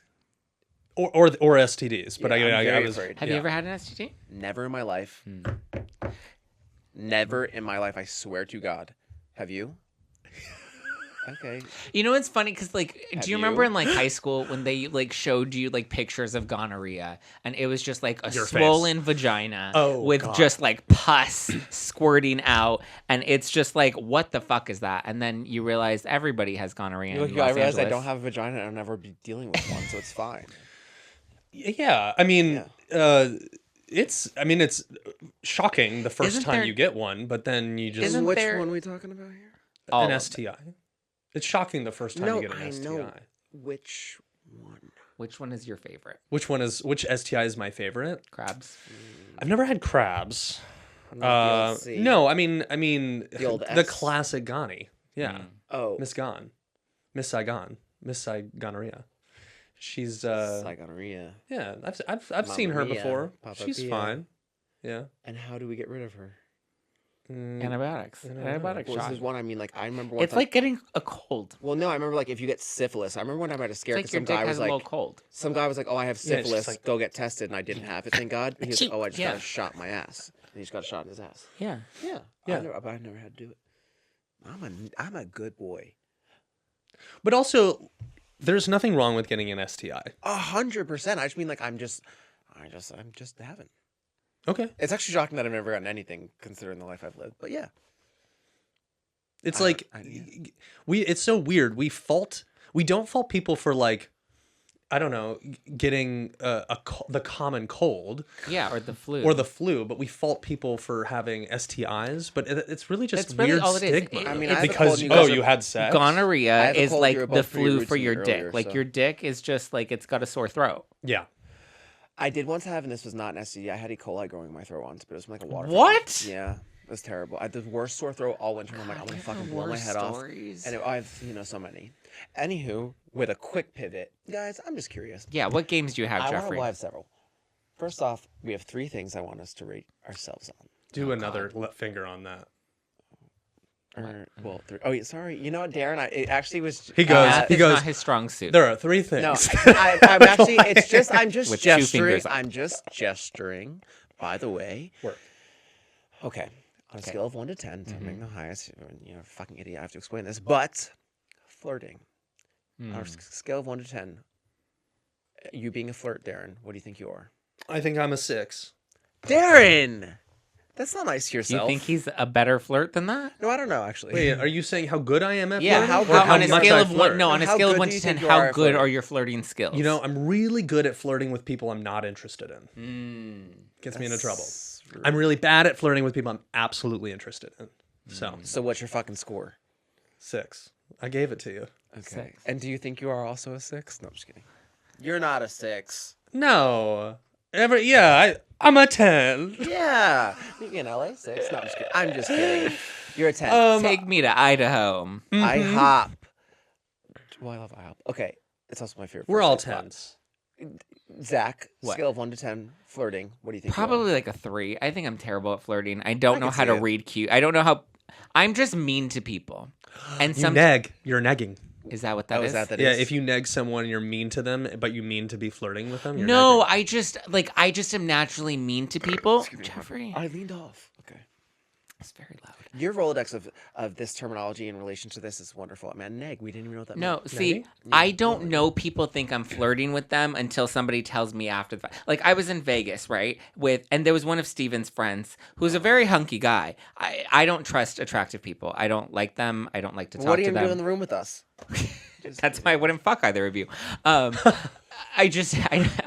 Or STDs, but I was afraid. Have you ever had an STD? Never in my life. Never in my life. I swear to God. Have you? Okay. You know, it's funny because like, do you remember you? in like high school when they like showed you like pictures of gonorrhea and it was just like a Your swollen vagina with God. just like pus squirting out, and it's just like, what the fuck is that? And then you realize everybody has gonorrhea. Look, in I Los realize I Angeles. don't have a vagina and I'll never be dealing with one, so it's fine. Yeah, I mean, it's shocking the 1st time you get one, but then you just Which one are we talking about here? an STI. It's shocking the first time you get an STI. Know which one. Which one is your favorite? Which STI is my favorite? Crabs. I've never had crabs. Not the LC. No, I mean The old the S? classic Ghani. Yeah. Oh. Miss Saigon. Miss Saigonorrhea. She's Saigonorrhea. yeah, I've seen her Mia, before. Papa She's Pia. fine. Yeah. And how do we get rid of her? Antibiotics. Antibiotic Well, shot. this is one I mean, like, I remember one It's time. like getting a cold. Well, no, I remember, like, if you get syphilis. I remember one time I had a scare It's because like your some dick guy has was a little like, cold. some guy was like, oh, I have Yeah, it's just syphilis. like- Go get tested. And I didn't have it, thank God. And he was like, oh, I just Yeah. got a shot in my ass. And he just got a shot in his ass. Yeah. Yeah. Yeah. I never had to do it. I'm a good boy. But also, there's nothing wrong with getting an STI. 100%. I just mean, like, I just haven't. Okay. It's actually shocking that I've never gotten anything considering the life I've lived. But yeah. It's I like don't- it's so weird. We don't fault people for like, I don't know, getting the common cold Yeah, or the flu. but we fault people for having STIs. But it's really just It's really weird all it is. stigma. I mean, It's I have a because cold and you guys are- you had sex. I Gonorrhea have a is cold, like you were the both pretty flu rude for to me your dick. earlier, Like so- your dick is just like it's got a sore throat. Yeah. I did once have, and this was not an STD. I had E. coli growing in my throat once, but it was from, like a water. What? fountain. Yeah, it was terrible. I had the worst sore throat all winter. I'm like, I'm gonna fucking blow my head off. And I've so many. Anywho, with a quick pivot, guys, I'm just curious. Yeah, what games do you have, Jeffrey? I have several. First off, we have 3 things I want us to rate ourselves on. Do another finger on that. Well, 3. Oh, yeah, sorry. You know what, Darren? it actually was. He goes. Math he is goes. not his strong suit. There are 3 things. No, I'm actually. It's just. I'm just With 2 gesturing. fingers up. I'm just gesturing. By the way. Work. Okay. On a scale of 1 to 10, 10 being the highest, you're a fucking idiot. I have to explain this, but flirting. On a scale of 1 to 10, you being a flirt, Darren, what do you think you are? I think I'm a 6. Darren, that's not nice to Do you yourself. think he's a better flirt than that? No, I don't know actually. Wait, are you saying how good I am at Yeah, flirting? how or good- on a much scale I of 1, flirt? no, on a How scale of good 1 do to you 10, think you how are at good flirting? are your flirting skills? You know, I'm really good at flirting with people I'm not interested in. Gets me into trouble. I'm really bad at flirting with people I'm absolutely interested in. So what's your fucking score? 6. I gave it to you. Okay. And do you think you are also a 6? No, I'm just kidding. You're not a 6. No. I'm a 10. Yeah. In LA, 6. No, I'm just kidding. You're a 10. Take me to Idaho. IHOP. Well, I love IHOP. Okay. It's also my favorite. We're all food spot. 10s. Zach, What? scale of 1 to 10, flirting. What do you think? you are? Probably like a 3. I think I'm terrible at flirting. I don't know can how see to it. read cue. I don't know how. I'm just mean to people. And You some neg. You're negging. is that what that Oh, is? is that Yeah, is? if you neg someone, you're mean to them, but you mean to be flirting with them. You're No, negging. I just am naturally mean to people. Jeffrey. I leaned off. Okay. It's very loud. Your Rolodex of this terminology in relation to this is wonderful. Man, neg, we didn't even know what that meant. No, see, I don't know people think I'm flirting with them until somebody tells me after the fact. Like, I was in Vegas, right? And there was one of Steven's friends who's a very hunky guy. I don't trust attractive people. I don't like them. I don't like to talk to them. What do you do in the room with us? That's why I wouldn't fuck either of you. I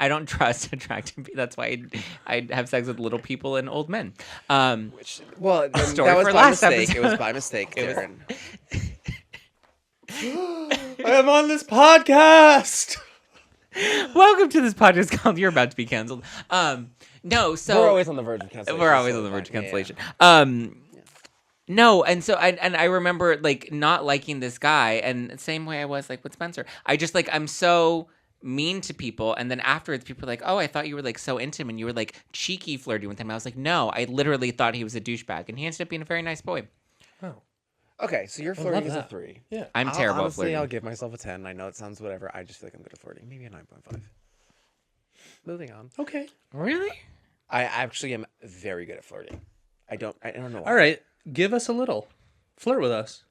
don't trust attractive people. That's why I have sex with little people and old men. That was by last mistake. episode. It was by mistake, Daren. I am on this podcast. Welcome to this podcast called You're About to Be Canceled. No, so we're always on the verge of cancellation. We're always on the verge of cancellation. No, and so I remember like not liking this guy, and same way I was like with Spencer. I just like I'm so mean to people, and then afterwards people are like, oh, I thought you were like so into him and you were like cheeky flirting with him. I was like, no, I literally thought he was a douchebag, and he ended up being a very nice boy. Oh. Okay, so your flirting is a 3. Yeah. I'm terrible honestly, at flirting. I'll give myself a 10. I know it sounds whatever. I just feel like I'm good at flirting. Maybe a 9.5. Moving on. Okay. Really? I actually am very good at flirting. I don't know why. All right. Give us a little. Flirt with us.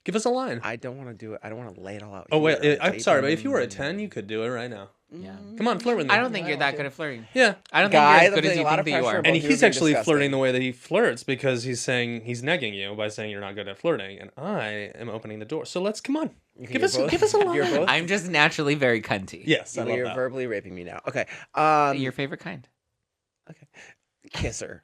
Give us a line. I don't want to do it. I don't want to lay it all out. Oh, wait. here. I'm sorry, but if you were a 10, you could do it right now. Yeah. Come on, flirt with me. I don't think you're that good at flirting. Yeah. I don't Guy, think you're as good I'm as you putting a lot think of that you pressure are. on And Both he's being actually disgusting. flirting the way that he flirts because he's saying he's negging you by saying you're not good at flirting, and I am opening the door. So let's come on. Give us a line. You're both. I'm just naturally very cunty. Yes, I love You're that. verbally raping me now. Okay. Your favorite kind? Okay. Kisser.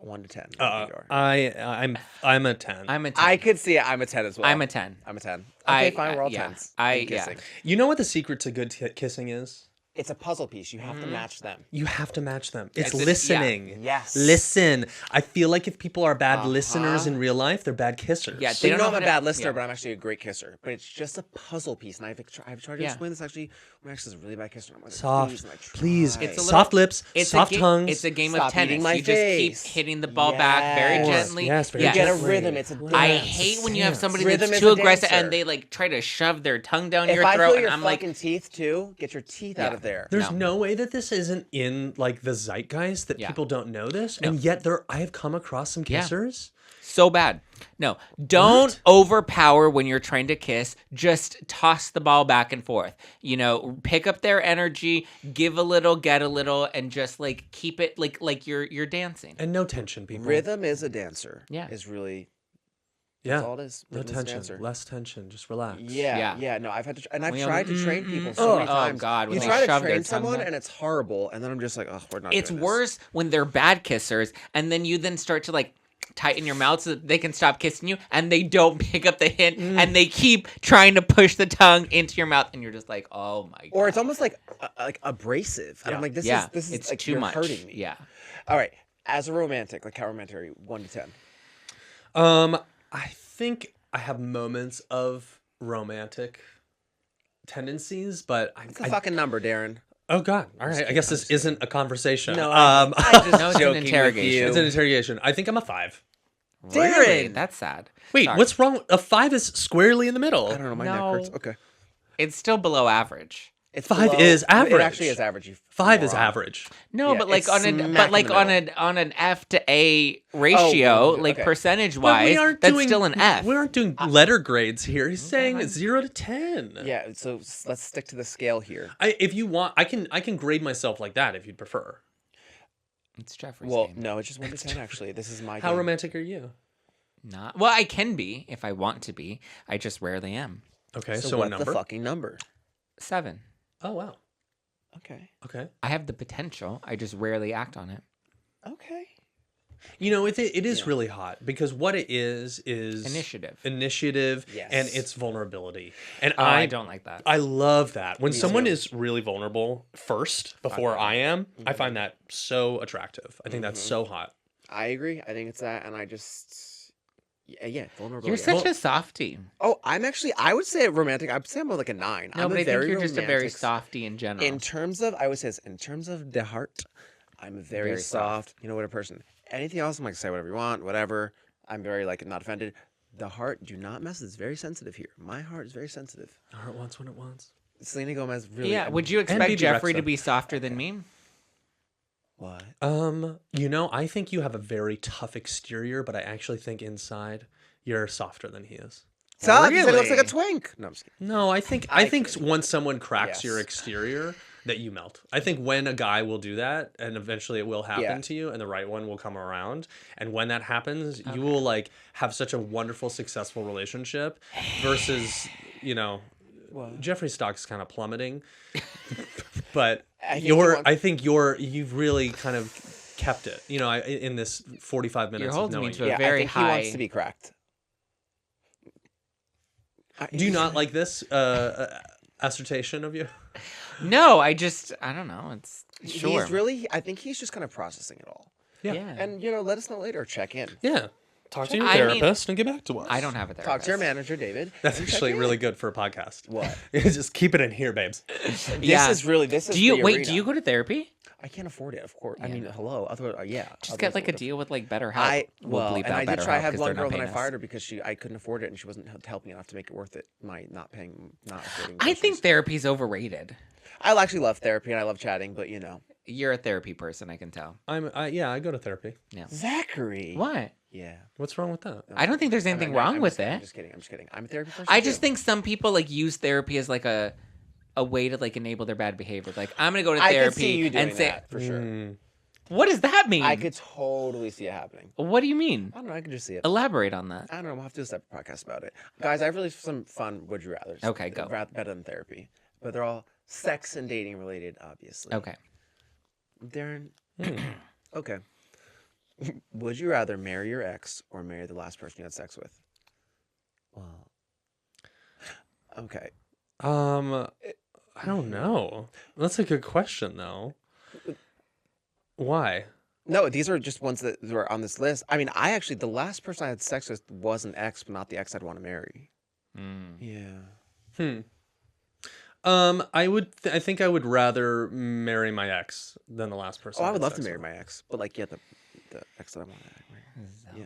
1 to 10. I'm a 10. I'm a 10. I could see it. I'm a 10 as well. I'm a 10. I'm a 10. Okay, fine. We're all yeah. 10s. Yeah. Kissing. You know what the secret to good kissing is? It's a puzzle piece. You have to match them. You have to match them. It's Yes, listening. Yes. Listen. I feel like if people are bad listeners in real life, they're bad kissers. Yeah, So they you don't know know I'm a how to- bad listener, yeah. but I'm actually a great kisser. But it's just a puzzle piece, and I've tried to explain this actually. I'm actually a really bad kisser. I'm like, Soft. please. Please. It's a little- Soft lips, It's soft a tongues. It's a game Stop of tennis. eating my You just keep face. hitting the ball back very Yes. gently. Yes, very You get a gently. rhythm. It's a I dance. hate when you have somebody Rhythm that's is too a aggressive dancer. and they like try to shove their tongue down If your I throat, feel and your I'm like, fucking teeth too, get your teeth out of there. There's no way that this isn't in like the zeitgeist that Yeah. people don't know this, and yet I have come across some kissers. so bad. No, don't overpower when you're trying to kiss. Just toss the ball back and forth. You know, pick up their energy, give a little, get a little, and just like keep it like you're dancing. And no tension, people. Rhythm is a dancer. Yeah. Is really. Yeah. That's all it is. No Rhythm is a tension. dancer. Less tension. Just relax. Yeah. No, I've had to, and I've We tried to have- train people so many times. Oh God, when You they try to shove their train tongue someone, down. and it's horrible, and then I'm just like, oh, we're not. It's doing this. worse when they're bad kissers, and then you then start to like tighten your mouth so that they can stop kissing you, and they don't pick up the hint, and they keep trying to push the tongue into your mouth, and you're just like, oh my God. Or it's almost like abrasive. And I'm like, this is it's like too you're much. hurting me. Yeah. All right. As a romantic, like how romantic are you? 1 to 10. I think I have moments of romantic tendencies, but It's a fucking number, Daren. oh God! All right, I guess this isn't a conversation. No, I just No, it's an joking with interrogation. you. it's an interrogation. I think I'm a 5. Really? That's sad. Wait, Sorry. what's wrong? A 5 is squarely in the middle. I don't know. My neck No. hurts. Okay. It's still below average. It's 5 below- is It average. actually is average. You 5 is moron. average. No, Yeah, but like it's on smack in the on an F to A ratio, like okay. percentage But wise, that's still an F. We aren't doing letter grades here. He's saying 0 to 10. Yeah. So let's stick to the scale here. If you want, I can grade myself like that if you'd prefer. It's Jeffrey's Well, game. no, it's just 1 to 10. Actually, this is my. How game. romantic are you? Not well. I can be if I want to be. I just rarely am. Okay, So, so a what's number. the fucking number? 7. Oh wow. Okay. Okay. I have the potential. I just rarely act on it. Okay. You know, it is really hot because what it is initiative, Yes. and it's vulnerability. And I don't like that. I love that when someone too. is really vulnerable first before I am. I find that so attractive. I think that's so hot. I agree. I think it's that, and I just. Yeah, vulnerability. You're such a softie. Oh, I'm actually. I would say romantic. I would say I'm more like a 9. No, I'm but a I very think you're just a very romantic- softie in general. In terms of, I would say, in terms of the heart, I'm a very, Very soft. You know what a person. Anything else, I'm like say whatever you want, whatever. I'm very like not offended. The heart, do not mess. It's very sensitive here. My heart is very sensitive. The heart wants what it wants. Selena Gomez really. yeah. Would you Bibi expect Jeffrey Rexha. to be softer than me? What? I think you have a very tough exterior, but I actually think inside you're softer than he is. Stop! He said it looks like a twink. No, I'm just kidding. No, I think once someone cracks your exterior, that you melt. I think when a guy will do that, and eventually it will happen to you, and the right one will come around, and when that happens, you will like have such a wonderful, successful relationship. Versus, Jeffree stock's kind of plummeting, but you've really kind of kept it. In this 45 minutes. You're holding me to a I very think high. He wants to be cracked. Do you not like this assertion of you? No, I don't know. It's sure. I think he's just kind of processing it all. Yeah. And, let us know later. Check in. Yeah. Talk to your therapist and get back to us. I don't have a therapist. Talk to your manager, David. That's actually really good for a podcast. What? Just keep it in here, babes. This is Do you go to therapy? I can't afford it, of course. Yeah. I mean, hello. Otherwise, Just get like a deal with like BetterHelp. I did try to have one girl, and I fired her because I couldn't afford it, and she wasn't helping enough to make it worth it. My not affording. I think therapy's overrated. I actually love therapy, and I love chatting, but You're a therapy person, I can tell. I go to therapy. Yeah. Zachary. What? Yeah. What's wrong with that? I don't think there's anything wrong with it. I'm just kidding. I'm a therapy person. I just think some people like use therapy as like a way to like enable their bad behavior. Like I'm gonna go to therapy I could see you doing and say that, for sure. What does that mean? I could totally see it happening. What do you mean? I don't know. I can just see it. Elaborate on that. I don't know. We'll have to do a separate podcast about it. Guys, I have really some fun would you rathers. Okay, go. Better than therapy. But they're all sex and dating related, obviously. Okay. Darren. Okay. Would you rather marry your ex or marry the last person you had sex with? Well. Okay. I don't know. That's a good question, though. Why? No, these are just ones that were on this list. I mean, the last person I had sex with was an ex, but not the ex I'd want to marry. Yeah. I think I would rather marry my ex than the last person. Oh, I would love to marry my ex, but like, the ex that I want to marry. Yeah.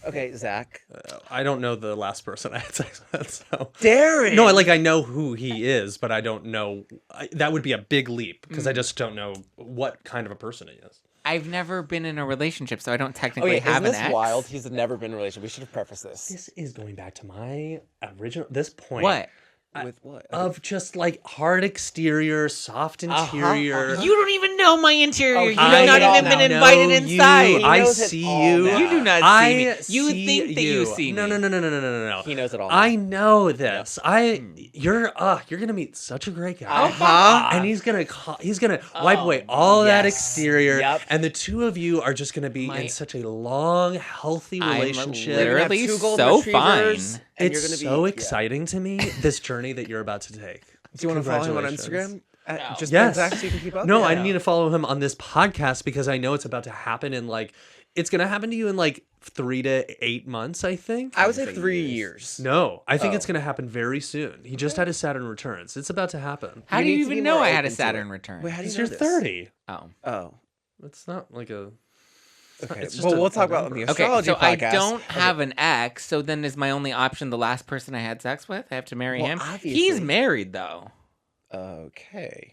Okay, Zach. I don't know the last person I had sex with, so. Darren! No, I know who he is, but I don't know. That would be a big leap, because I just don't know what kind of a person he is. I've never been in a relationship, so I don't technically have an ex. Isn't this wild? He's never been in a relationship. We should have prefaced this. This is going back to my this point. What? With what? Of just like hard exterior, soft interior. You don't even know my interior. You I have not even been invited inside. I see you. You do not see me. You think that you see me. No. He knows it all. I know this. You're gonna meet such a great Uh-huh. guy, and he's gonna wipe away all that exterior, Yep. and the two of you are just gonna be in such a long, healthy relationship. I'm literally so fine. It's so exciting to me, this journey that you're about to take. Do you want to follow him on Instagram? Just yes. Zach, so you can keep up? No, I need to follow him on this podcast because I know it's about to happen it's going to happen to you in 3 to 8 months, I think. I would say 3 years. No, I think it's going to happen very soon. He just had his Saturn returns. It's about to happen. How do you even know I had a Saturn return? Wait, how do you know you're this? 30. Oh. It's not like a... Okay, we'll talk about the astrology so podcast. I don't have an ex, so then is my only option the last person I had sex with? I have to marry him? Obviously. He's married, though. Okay,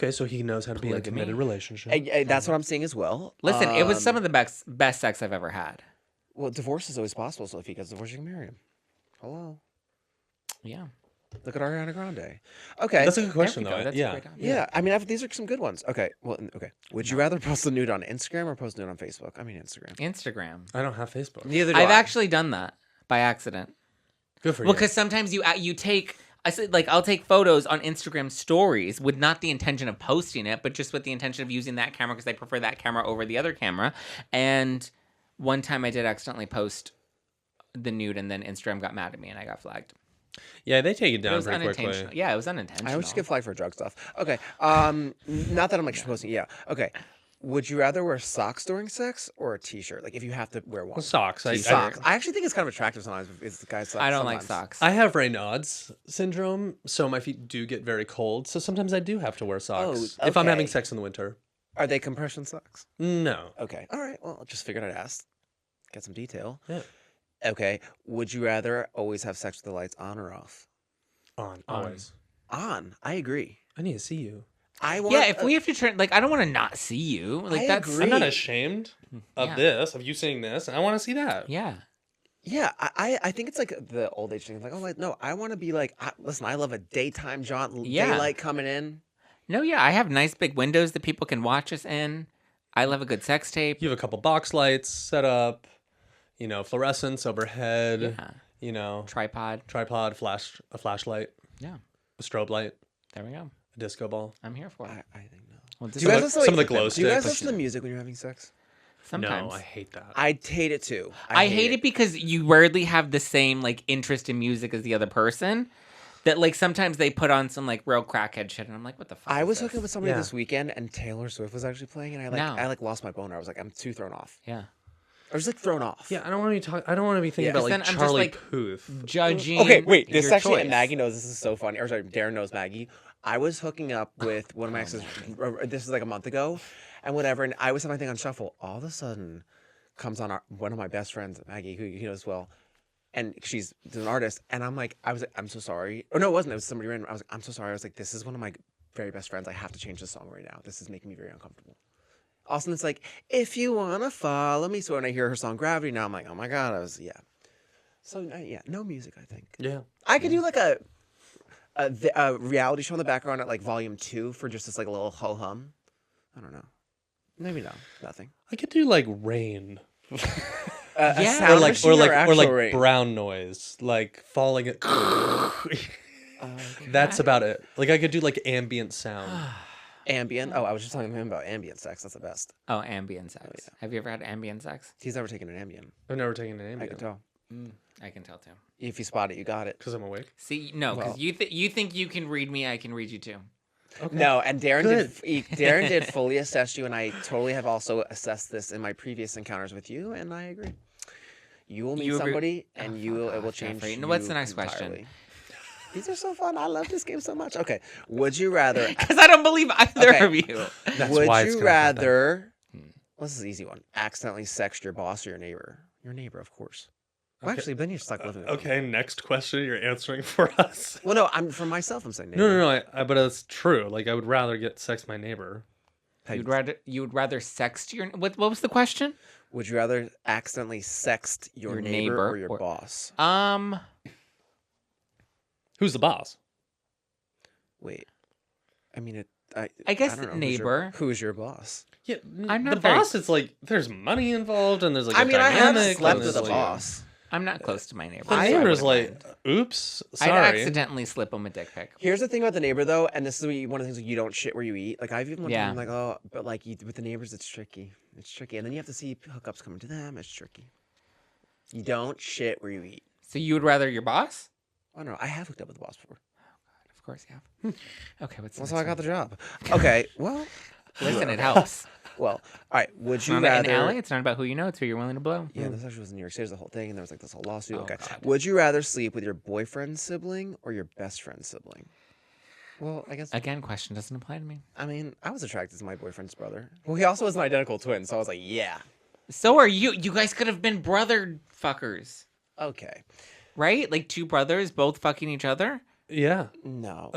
so he knows how to be in a committed relationship. That's what I'm saying as well. Listen, it was some of the best sex I've ever had. Well, divorce is always possible, so if he gets divorced, you can marry him. Hello. Yeah. Look at Ariana Grande. Okay. That's a good question, though. That's yeah. a great option. Yeah, I mean, these are some good ones. Okay. Well, okay. Would you rather post a nude on Instagram or post a nude on Facebook? I mean, Instagram. Instagram. I don't have Facebook. Neither do I've I. actually done that by accident. Good for you. Well, because sometimes you take... I'll take photos on Instagram stories with not the intention of posting it, but just with the intention of using that camera because I prefer that camera over the other camera. And one time I did accidentally post the nude, and then Instagram got mad at me and I got flagged. Yeah, they take it down It was pretty unintentional. quickly. Yeah, it was unintentional. I always just get flagged for drug stuff. Okay. Not that I'm posting. Yeah. Okay. Would you rather wear socks during sex or a t-shirt? Like if you have to wear one. Socks. Socks. I actually think it's kind of attractive sometimes. It's the guys. I don't like socks. I have Raynaud's syndrome, so my feet do get very cold. So sometimes I do have to wear socks if I'm okay. having sex in the winter. Are they compression socks? No. Okay. All right. Well, just figured I'd ask. Get some detail. Yeah. Okay. Would you rather always have sex with the lights on or off? On. Always. On. I agree. I need to see you. if we have to turn, like, I don't want to not see you. Like, I'm not ashamed of this, of you seeing this, and I want to see that. Yeah. Yeah, I think it's like the old age thing. Like, oh, like, no, I want to be like, listen, I love a daytime jaunt, daylight coming in. No, yeah, I have nice big windows that people can watch us in. I love a good sex tape. You have a couple box lights set up, fluorescence overhead, Tripod, a flashlight. Yeah. A strobe light. There we go. A disco ball. I'm here for it. I think no. Well, do you guys some of the glow sticks. Do you guys listen to music when you're having sex? Sometimes. No, I hate that. I hate it too. I hate it because you rarely have the same like interest in music as the other person. That like sometimes they put on some like real crackhead shit, and I'm like, what the fuck? I was hooking with somebody this weekend, and Taylor Swift was actually playing, and I lost my boner. I was like, I'm too thrown off. Yeah. I was like thrown off. Yeah, I don't want to be thinking about like Charlie Puth judging. Okay, wait. This your actually, choice. and Maggie knows this is so funny. Or sorry, Daren knows Maggie. I was hooking up with one of my exes. This is like a month ago, and whatever. And I was having my thing on shuffle. All of a sudden, comes on one of my best friends, Maggie, who he knows well, and she's an artist. And I'm like, I'm so sorry. Oh no, it wasn't. It was somebody random. I was like, I'm so sorry. I was like, this is one of my very best friends. I have to change this song right now. This is making me very uncomfortable. Also, it's like, if you wanna follow me. So when I hear her song Gravity now, I'm like, oh my god, So no music. I think. Yeah. I could do like a reality show in the background at like volume 2 for just this like a little ho hum. I don't know. Maybe no, nothing. I could do like rain. Sound machine or like rain? brown noise, like falling. That's about it. Like I could do like ambient sound. Ambient. Oh, I was just talking to him about ambient sex. That's the best. Oh, ambient sex. Yeah. Have you ever had ambient sex? He's never taken an ambient. I've never taken an ambient. I can tell. I can tell too. If you spot it, you got it. Because I'm awake. See, no, because you think you can read me, I can read you too. Okay. No, and Daren did fully assess you, and I totally have also assessed this in my previous encounters with you, and I agree. You will meet somebody, and it will change. Jeffrey. What's the next entirely. question? These are so fun. I love this game so much. Okay, would you rather? Because I don't believe either of you. Would you rather? Well, this is an easy one. Accidentally sext your boss or your neighbor? Your neighbor, of course. Well, actually, then you're stuck living with them. Okay, next question you're answering for us. Well, no, I'm for myself. I'm saying neighbor. No. But it's true. Like I would rather get sex my neighbor. You would rather sext your what was the question? Would you rather accidentally sext your neighbor or your boss? Who's the boss? Wait, I mean it. I guess I don't know. neighbor. Who's your boss? Yeah, I'm not the boss. It's like there's money involved, and there's like I mean, I have dynamic, slept with a like, boss. I'm not close to my neighbor. The neighbor's like, oops, sorry. I'd accidentally slip him a dick pic. Here's the thing about the neighbor, though, and this is one of the things you don't shit where you eat. Like I've even looked at Yeah. them like, oh, but like with the neighbors, it's tricky. It's tricky, and then you have to see hookups coming to them. It's tricky. You don't shit where you eat. So you would rather your boss? Oh no, I have hooked up with the boss before. Of course you have. Okay, what's the That's next how I got one? the job. Okay, well, Listen, it helps. well, all right. Would It's you not rather? in LA. It's not about who you know. It's who you're willing to blow. Yeah, this actually was in New York City. There's the whole thing, and there was like this whole lawsuit. Oh, Okay. God. Would you rather sleep with your boyfriend's sibling or your best friend's sibling? Well, I guess. Again, question doesn't apply to me. I mean, I was attracted to my boyfriend's brother. Well, he also was an identical twin, so I was like, yeah. So are you. You guys could have been brother fuckers, Okay. right? Like two brothers both fucking each other. Yeah, No.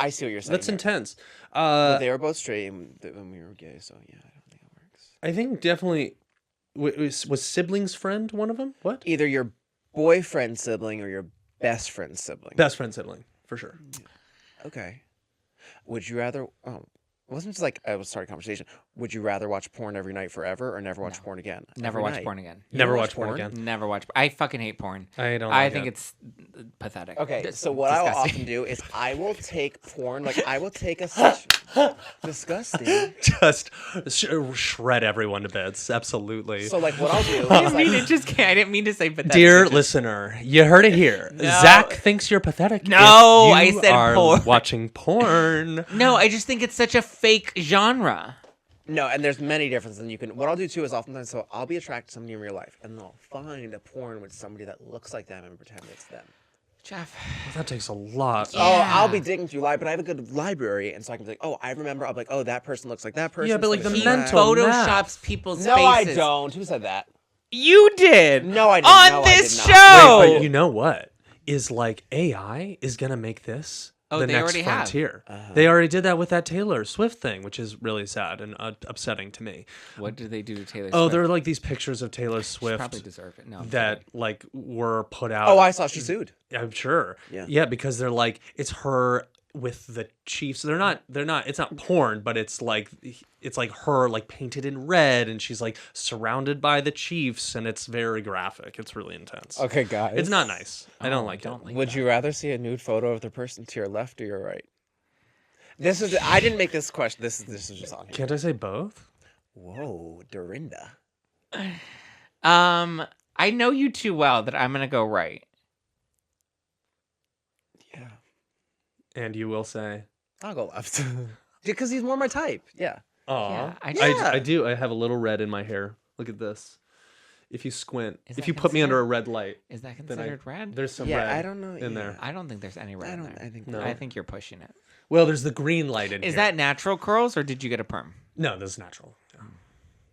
I see what you're saying. that's there. intense. Well, they were both straight when we were gay, so yeah, I don't think it works. I think definitely. Was siblings friend one of them? What? Either your boyfriend's sibling or your best friend's sibling. Best friend sibling for sure. Okay. Would you rather? Oh, it wasn't just like I was starting a conversation. Would you rather watch porn every night forever or never watch porn again? Never Every watch night? porn again. You Never don't watch porn again. Never watch. I fucking hate porn. I don't. I like think it. it's pathetic. Okay, It's so what I'll disgusting. often do is I will take porn, like I will take a disgusting. just shred everyone to bits. Absolutely. So like what I'll do I is didn't mean like, it. Just I didn't mean to say pathetic. Dear It just- listener, you heard it here. No. Zach thinks you're pathetic. No, if you I said are porn. watching porn. No, I just think it's such a fake genre. no, and there's many differences. And you can. What I'll do too is oftentimes, so I'll be attracted to somebody in real life, and then I'll find a porn with somebody that looks like them and pretend it's them. Jeff. That takes a lot. Yeah. Oh, I'll be digging through library, but I have a good library, and so I can be like, oh, I remember. I'll be like, oh, that person looks like that person. Yeah, but, like, so the this He is mental that. photoshops people's No, faces. I don't. Who said that? You did. No, I didn't. On No, I this did not. show. Wait, but you know what? Is like AI is gonna make this Oh, the they next already frontier. Uh-huh. They already did that with that Taylor Swift thing, which is really sad and upsetting to me. What did they do to Taylor Swift? Oh, there are like these pictures of Taylor She Swift probably deserve it. No, I'm that kidding. like were put out. Oh, I saw she sued. I'm sure. Yeah. Yeah, because they're like, it's her with the Chiefs. They're not, it's not porn, but it's like her like painted in red and she's like surrounded by the Chiefs and it's very graphic. It's really intense. Okay, guys. It's not nice. I don't like it. Would you rather see a nude photo of the person to your left or your right? I didn't make this question. This is just on here. Can't I say both? Whoa, Dorinda. I know you too well that I'm gonna go right. Yeah. And you will say, I'll go left. Because he's more my type. Yeah. oh, Yeah, I do. I have a little red in my hair. Look at this. If you squint, Is if that you put me under a considered- red light, Is that then considered red? there's some Yeah, red I don't know. in yeah. there. I don't think there's any red in there. I think No. I think you're pushing it. Well, there's the green light in Is here. that natural curls or did you get a perm? No, this is natural. Yeah.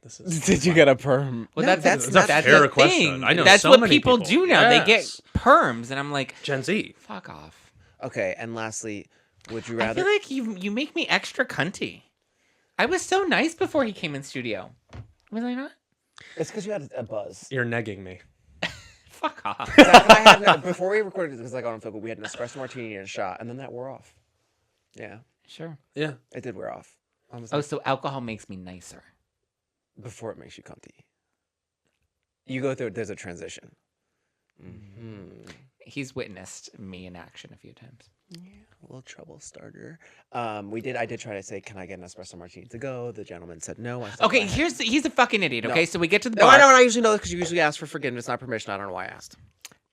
This is. Did you get a perm? Well, No, that's It's a that's fair the question. thing. I know that's so what many people people. do now. They get Yes. perms, and I'm like, Gen Z. fuck off. Okay, and lastly, would you I rather? feel like you make me extra cunty. I was so nice before he came in studio. Was I not? It's because you had a buzz. You're negging me. Fuck off. Zack and I had before we recorded this, like on film, we had an espresso martini and a shot, and then that wore off. Yeah, Sure. Yeah. it did wear off. I was Oh, like, so alcohol makes me nicer. before it makes you cunty. You go through. There's a transition. Mm-hmm. He's witnessed me in action a few times. Yeah, a little trouble starter. I did try to say, can I get an espresso martini to go? The gentleman said no. I said, Okay, "Why?" he's a fucking idiot. No. Okay, so we get to the No, bar. I know, and I usually know this because you usually ask for forgiveness, not permission. I don't know why I asked.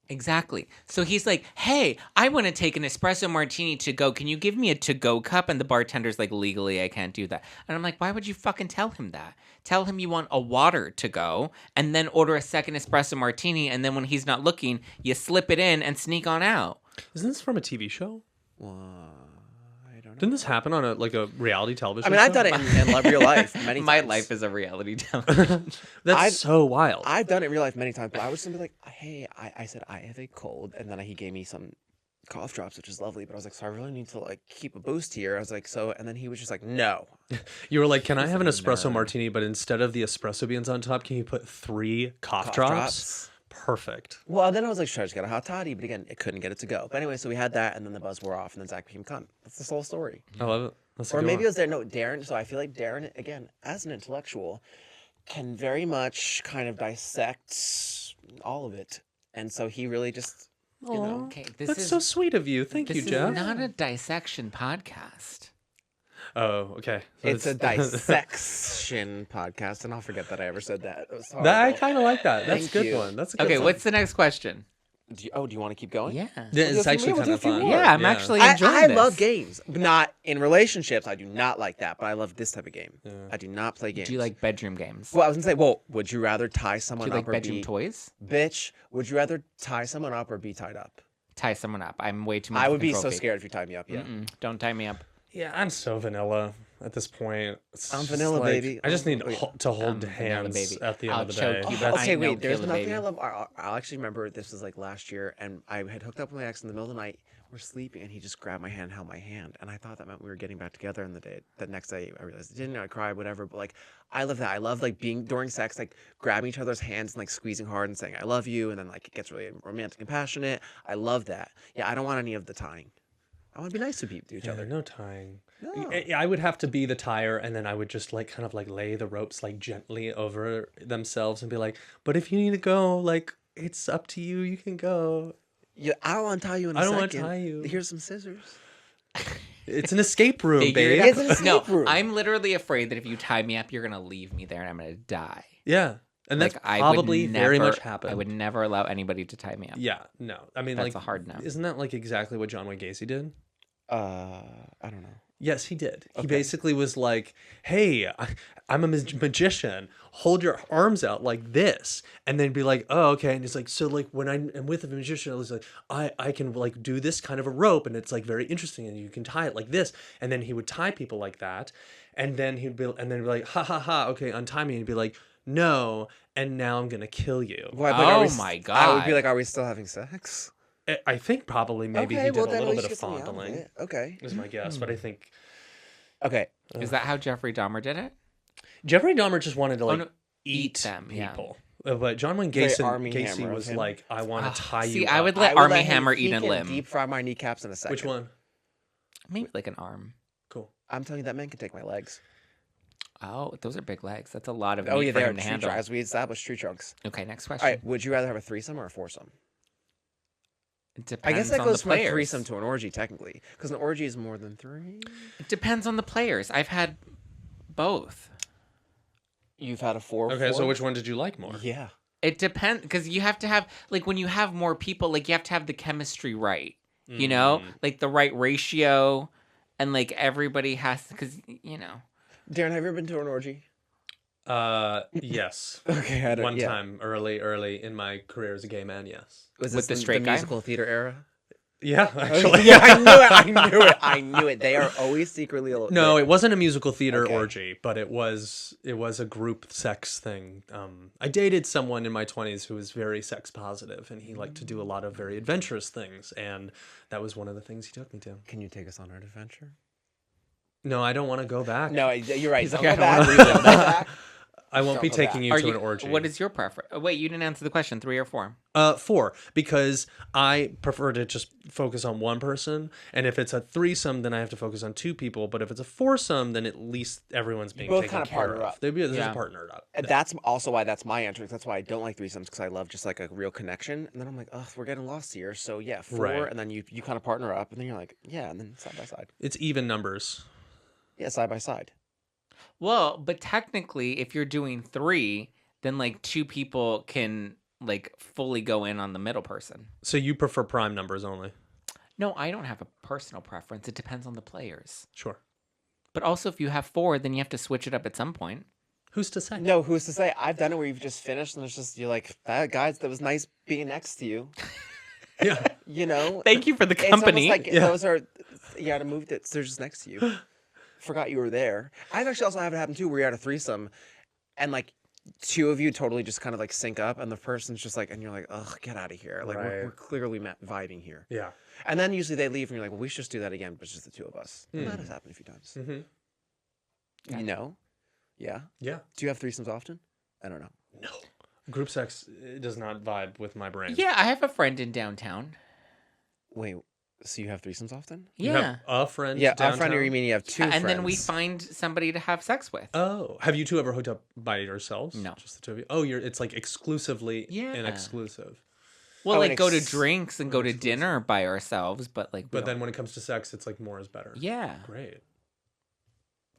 Exactly. So he's like, hey, I want to take an espresso martini to go. Can you give me a to-go cup? And the bartender's like, legally, I can't do that. And I'm like, why would you fucking tell him that? Tell him you want a water to go and then order a second espresso martini. And then when he's not looking, you slip it in and sneak on out. Isn't this from a TV show? Well, I don't know. Didn't this happen on a reality television I mean, show? I've done it in real life many times. My life is a reality television. That's so wild. I've done it in real life many times, but I was simply like, hey, I said I have a cold, and then he gave me some cough drops, which is lovely, but I was like, so I really need to like keep a boost here. I was like, so, and then he was just like, no. You were like, can I have an espresso nerd. martini, but instead of the espresso beans on top, can you put 3 cough drops? Perfect. Well, then I was like, should I just get a hot toddy? But again, it couldn't get it to go. But anyway, so we had that, and then the buzz wore off, and then Zack became cunt. That's the whole story. I love it. That's a Or good maybe one. it was Darren. So I feel like Darren, again, as an intellectual, can very much kind of dissect all of it. And so he really just, you know. Aw, Okay, this that's is so sweet of you. Thank you, this Jeff. is not a dissection podcast. Oh, okay. So It's a dissection podcast, and I'll forget that I ever said that. It was horrible. I kind of like that. That's Thank a good you. one. That's a good Okay, one. what's the next question? Do you want to keep going? Yeah. Yeah, it's Yeah, actually we'll kind do a of few fun. more. Yeah, I'm actually I enjoying this. love games, but not in relationships. I do not like that, but I love this type of game. Yeah. I do not play games. Do you like bedroom games? Well, I was gonna say, well, would you rather tie Do someone you up like or bedroom be toys? bitch? Would you rather tie someone up or be tied up? Tie someone up. I'm way too much. I of a would be control so freak. scared if you tied me up. Yeah. Mm-mm. Don't tie me up. Yeah, I'm so vanilla at this point. It's I'm just vanilla, like, baby. I just need Oh, yeah. to hold Vanilla hands baby. at the end I'll of the choke day. you, That's- I Okay, know wait. There's kill the nothing baby. I love. I'll actually remember this was like last year, and I had hooked up with my ex in the middle of the night. We're sleeping, and he just grabbed my hand, held my hand, and I thought that meant we were getting back together. And the next day, I realized it didn't. I cried, whatever. But like, I love that. I love like being during sex, like grabbing each other's hands and like squeezing hard and saying "I love you," and then like it gets really romantic and passionate. I love that. Yeah, I don't want any of the tying. I want to be nice to each Yeah, other. no tying. No. I would have to be the tire, and then I would just like kind of like lay the ropes like gently over themselves and be like, "But if you need to go, like it's up to you. You can go. Yeah, I don't want to tie you in a I second. don't want to tie you. Here's some scissors. It's an escape room, Figure babe." it It's an out. No, escape room. I'm literally afraid that if you tie me up, you're gonna leave me there and I'm gonna die. Yeah, and that's Like, probably very never- much happened. I would never allow anybody to tie me up. Yeah, no. I mean, That's like a hard no. Isn't that like exactly what John Wayne Gacy did? I don't know. Yes, he did. He Okay. basically was like, "Hey, I'm a magician. Hold your arms out like this," and then be like, "Oh, okay." And he's like, "So like when I'm with a magician, I was like, I can like do this kind of a rope, and it's like very interesting, and you can tie it like this." And then he would tie people like that, and then he'd be like, "Ha ha ha, okay, untie me," and he'd be like, "No, and now I'm gonna kill you." Why, Oh but my I would be God. like, are we still having sex? I think probably maybe he did a little bit of something out fondling. it. Okay. Is my guess, but I think. Okay. Is that how Jeffrey Dahmer did it? Jeffrey Dahmer just wanted to eat them, people. But John Wayne Gacy was like, I want to tie you. See, up. I would let Armie Hammer eat a limb. Deep fry my kneecaps in a second. Which one? Maybe like an arm. Cool. I'm telling you, that man can take my legs. Oh, those are big legs. That's a lot of meat meat yeah, for they him are to tree handle. As we established, tree trunks. Okay, next question. All right, would you rather have a threesome or a foursome? It depends I guess that on goes the from a players. threesome to an orgy, technically. Because an orgy is more than 3. It depends on the players. I've had both. You've had a 4. Okay, so which one did you like more? Yeah. It depends, because you have to have, like, when you have more people, like, you have to have the chemistry right. You know? Like, the right ratio. And, like, everybody has to, because, you know. Daren, have you ever been to an orgy? Yes. Okay, One time, early in my career as a gay man, yes. Was with this the straight guy? musical theater era? Yeah, actually. Yeah, I knew it. They are always secretly... No, it wasn't a musical theater orgy, but it was a group sex thing. I dated someone in my 20s who was very sex positive, and he liked to do a lot of very adventurous things, and that was one of the things he took me to. Can you take us on our adventure? No, I don't want to go back. No, you're right. Don't like, go back. Don't go back. I won't be taking you to an orgy. What is your preference? Wait, you didn't answer the question. 3 or 4? 4, because I prefer to just focus on one person, and if it's a threesome, then I have to focus on 2 people. But if it's a foursome, then at least everyone's being taken kind of care partner of. up. There's a partnered up. And that's also why that's my answer. That's why I don't like threesomes, because I love just like a real connection. And then I'm like, oh, we're getting lost here. So yeah, 4, Right. and then you kind of partner up, and then you're like, yeah, and then side by side. It's even numbers. Yeah, side by side. Well, but technically, if you're doing 3, then like 2 people can like fully go in on the middle person. So you prefer prime numbers only? No, I don't have a personal preference. It depends on the players. Sure. But also, if you have 4, then you have to switch it up at some point. Who's to say? No, who's to say? I've done it where you've just finished, and it's just you're like, guys, that was nice being next to you. Yeah. You know. Thank you for the company. It's almost like those are you got to move that they're just next to you. Forgot you were there. I've actually also had it happen too, where you're at a threesome, and like 2 of you totally just kind of like sync up, and the person's just like, and you're like, ugh, get out of here. Like we're clearly vibing here. Yeah. And then usually they leave, and you're like, well, we should just do that again, but it's just the 2 of us. And that has happened a few times. Mm-hmm. You know? Yeah. Yeah. Do you have threesomes often? I don't know. No. Group sex does not vibe with my brain. Yeah, I have a friend in downtown. Wait. So you have threesomes often? You Yeah. have a friend downtown? A friend, or downtown? you mean you have 2 friends? And then we find somebody to have sex with. Oh, have you 2 ever hooked up by yourselves? No. Just the 2 of you? Oh, it's like exclusively Yeah. an exclusive. Well, Oh, like an go to drinks and go to exclusive. dinner by ourselves, but like. But then when it comes to sex, it's like more is better. Yeah. Great.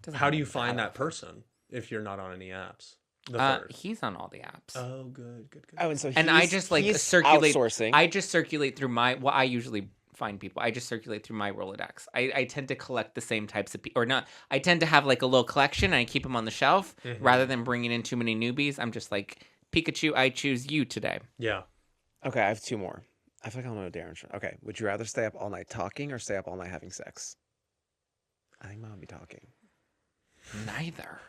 Doesn't How do you matter. find that person if you're not on any apps? The third. He's on all the apps. Oh, good. Oh, and so And I he's- just like he's circulate. outsourcing. I just circulate through my. Well, I usually find people. I just circulate through my Rolodex. I tend to collect the same types of people, or not. I tend to have like a little collection, and I keep them on the shelf rather than bringing in too many newbies. I'm just like Pikachu. I choose you today. Yeah. Okay, I have 2 more. I feel like I don't know Darren. Okay, would you rather stay up all night talking or stay up all night having sex? I think mine would be talking. Neither.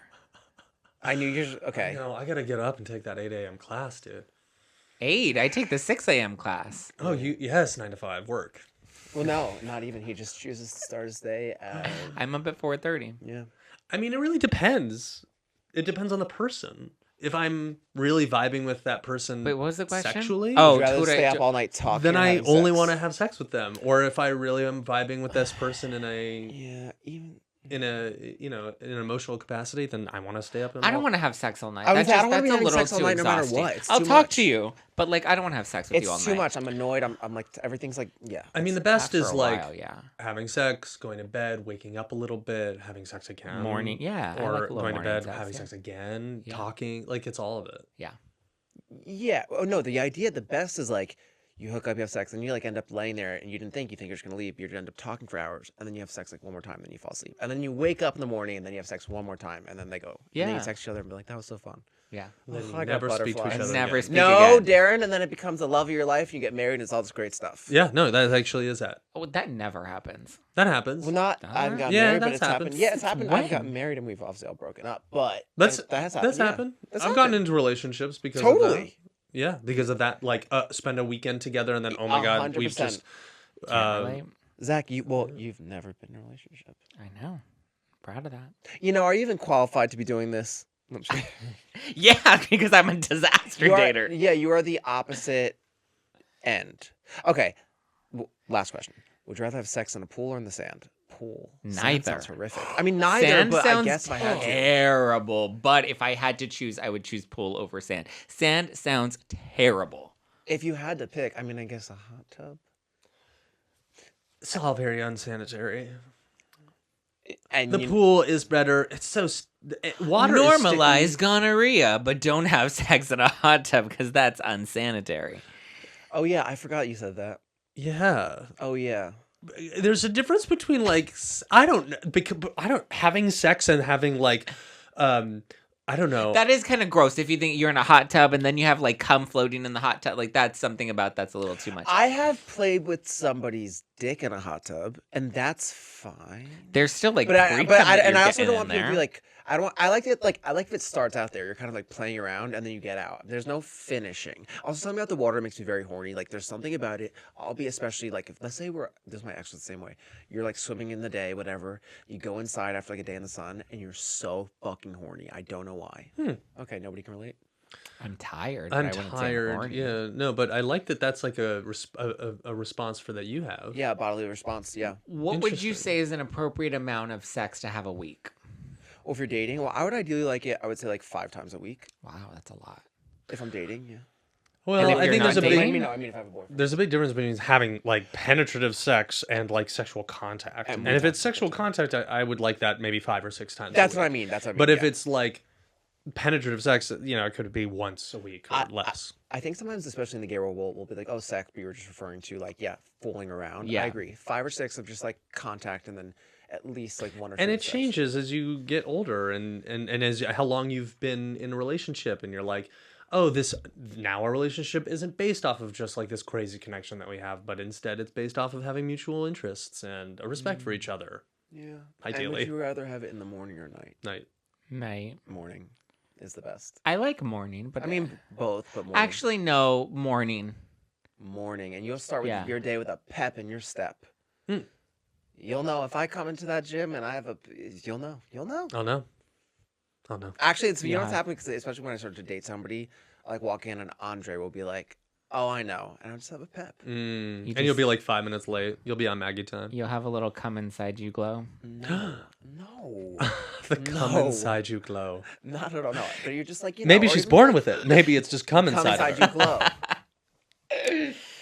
I knew you're okay. No, I gotta get up and take that 8 a.m. class, dude. 8. I take the 6 a.m. class. Oh, yes, 9 to 5 work. Well, no, not even. He just chooses to start his day at... I'm up at 4:30. Yeah. I mean, it really depends. It depends on the person. If I'm really vibing with that person Wait, what was the question? sexually, Oh, Would you rather would I stay do- up all night talking then or I having only sex? want to have sex with them. Or if I really am vibing with this person in Yeah, even... an emotional capacity, then I want to stay up. I don't want to have sex all night. I was That's gonna say, I don't wanna be that's a having little sex all too night no matter exhausting. what. It's I'll too talk much. to you, but like I don't want to have sex with you all It's night. too much. I'm annoyed. I'm like, everything's like, yeah. I mean, the best After is a like while, yeah. having sex, going to bed, waking up a little bit, having sex again. Morning, yeah, I Or like a little going to morning bed, sex, having yeah. sex again, Yeah. talking. Like, it's all of it. Yeah. Yeah. Oh, no, the idea, the best is like, you hook up, you have sex, and you like end up laying there, and you think you're just gonna leave. You end up talking for hours, and then you have sex like one more time, then you fall asleep, and then you wake up in the morning, and then you have sex one more time, and then they go. And then Yeah. you text each other and be like, "That was so fun." Yeah. Then Oh, you I got never speak to each butterflies. other. Never again. speak No, again. Darren, and then it becomes the love of your life. You get married, and it's all this great stuff. Yeah, no, that actually is that. Oh, that never happens. That happens. Well, not I've gotten Yeah, married, but that's it's happened. happened. Yeah, it's happened. When? I've gotten married, and we've obviously all broken up. But That's that has happened. That's yeah. happened. That's I've gotten happened. into relationships because of that. Totally. Yeah, because of that, like, spend a weekend together and then, oh my God, 100%. we've just... Zach, you've never been in a relationship. I know. Proud of that. You know, are you even qualified to be doing this? Yeah, because I'm a disaster dater. Yeah, you are the opposite end. Okay, last question. Would you rather have sex in a pool or in the sand? Pool. Neither. Sand sounds horrific. I mean, neither, Sand but sounds I guess if I had to. terrible. But if I had to choose, I would choose pool over sand. Sand sounds terrible. If you had to pick, I mean, I guess a hot tub. It's all very unsanitary. And the pool is better. It's so... water Normalize gonorrhea, but don't have sex in a hot tub because that's unsanitary. Oh, yeah, I forgot you said that. Yeah. Oh, yeah. There's a difference between, like, having sex and having, like, I don't know. That is kind of gross if you think you're in a hot tub and then you have, like, cum floating in the hot tub. Like, that's something about that's a little too much. I have played with somebody's dick in a hot tub, and that's fine. There's still, like, I also don't want people to be like, I like it, like, I like if it starts out there. You're kind of like playing around and then you get out. There's no finishing. Also, something about the water makes me very horny. Like, there's something about it. I'll be especially like, if let's say this is my ex the same way. You're like swimming in the day, whatever. You go inside after like a day in the sun and you're so fucking horny. I don't know why. Okay, nobody can relate. I'm tired. I'm tired. Yeah, no, but I like that. That's like a response for that you have. Yeah, bodily response. Yeah. What would you say is an appropriate amount of sex to have a week? Well, if you're dating, well, I would ideally like it. I would say like 5 times a week. Wow, that's a lot. If I'm dating, yeah. Well, I think there's a big. I mean, if I have a boyfriend. There's a big difference between having like penetrative sex and like sexual contact. And if it's sexual contact, I would like that maybe 5 or 6 times. That's what I mean. But if it's like penetrative sex, you know, it could be once a week or less. I think sometimes, especially in the gay world, we'll be like, "Oh, sex," but you were just referring to like, fooling around. Yeah, I agree. 5 or 6 of just like contact, and then at least like 1 or 2. And it changes as you get older, and as how long you've been in a relationship, and you're like, oh, now our relationship isn't based off of just like this crazy connection that we have, but instead it's based off of having mutual interests and a respect for each other. Yeah. Ideally. And would you rather have it in the morning or night? Night. Morning is the best. I like morning, but I mean both, but morning. Actually, no, morning. Morning, and you'll start with your day with a pep in your step. You'll know if I come into that gym and I have you'll know. Oh no. Actually, it's you know what's happening, because especially when I start to date somebody, like walk in and Andre will be like, "Oh, I know," and I'll just have a pep. And you'll be like 5 minutes late. You'll be on Maggie time. You'll have a little cum inside you glow. No. The cum inside you glow. Not at all. No, but you're just like, you know, maybe she's born with it. Maybe it's just cum inside her. You glow.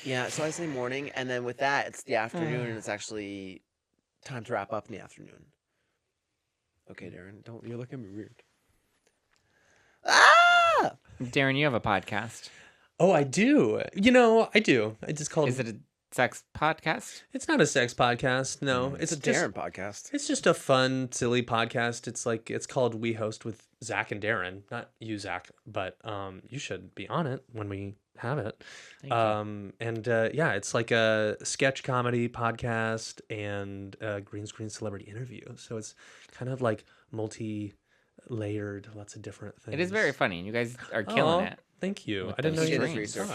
Yeah, so I say morning, and then with that, it's the afternoon, and it's actually time to wrap up in the afternoon. Okay, Daren, you're looking at me weird. Ah! Daren, you have a podcast. Oh, I do. You know, I do. I just call it. Is it a sex podcast? It's not a sex podcast. No, it's a Daren podcast. It's just a fun, silly podcast. It's called We Host with Zack and Daren. Not you, Zack, but you should be on it when we have it. Thank you. It's like a sketch comedy podcast and a green screen celebrity interview. So it's kind of like multi-layered, lots of different things. It is very funny, and you guys are killing it. Thank you. I didn't know you did research.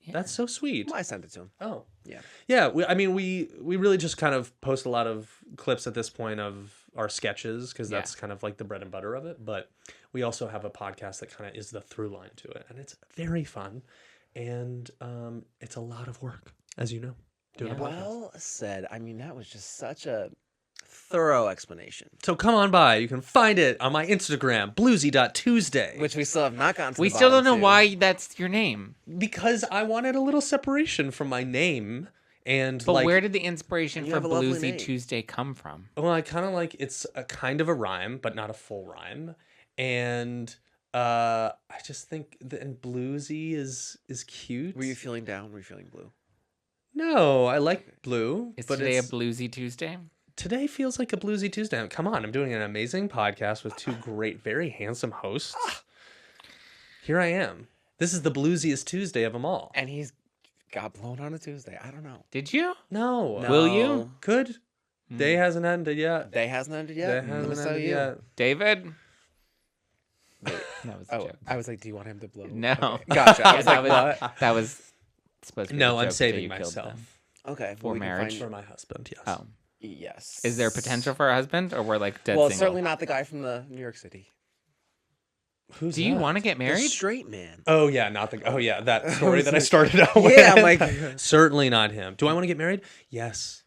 Yeah. That's so sweet. Well, I sent it to him. Oh. Yeah. Yeah, we really just kind of post a lot of clips at this point of our sketches, because that's kind of like the bread and butter of it. But we also have a podcast that kind of is the through line to it. And it's very fun. And it's a lot of work, as you know, doing a podcast. Well said. I mean, that was just such a thorough explanation. So come on by. You can find it on my Instagram, bluesy.tuesday. Which we still have not gotten to. We still don't know why that's your name. Because I wanted a little separation from my name. But where did the inspiration for Bluesy Tuesday come from? Well, I kind of like, it's a kind of a rhyme, but not a full rhyme. And I just think and bluesy is cute. Were you feeling down? Were you feeling blue? No, I like blue. Is today a Bluesy Tuesday? Today feels like a Bluesy Tuesday. Come on, I'm doing an amazing podcast with 2 great, very handsome hosts. Here I am. This is the bluesiest Tuesday of them all. And he's got blown on a Tuesday. I don't know. Did you? No. Will you? Could. Day hasn't ended yet. Day hasn't ended yet. David? Wait. That was a joke. I was like, do you want him to blow? No. Okay. Gotcha. I was like, what? That was supposed to be No, a I'm joke saving that you killed them. myself Okay. For we can marriage? for my husband. Yes. Oh. Yes. Is there potential for a husband, or we're like dead Well, single? it's certainly not the guy from the New York City. Who's Do you that? want to get The married? straight man. Oh yeah, not the. Oh yeah, that story that I started out with. Yeah, I'm like, certainly not him. Do I want to get married? Yes.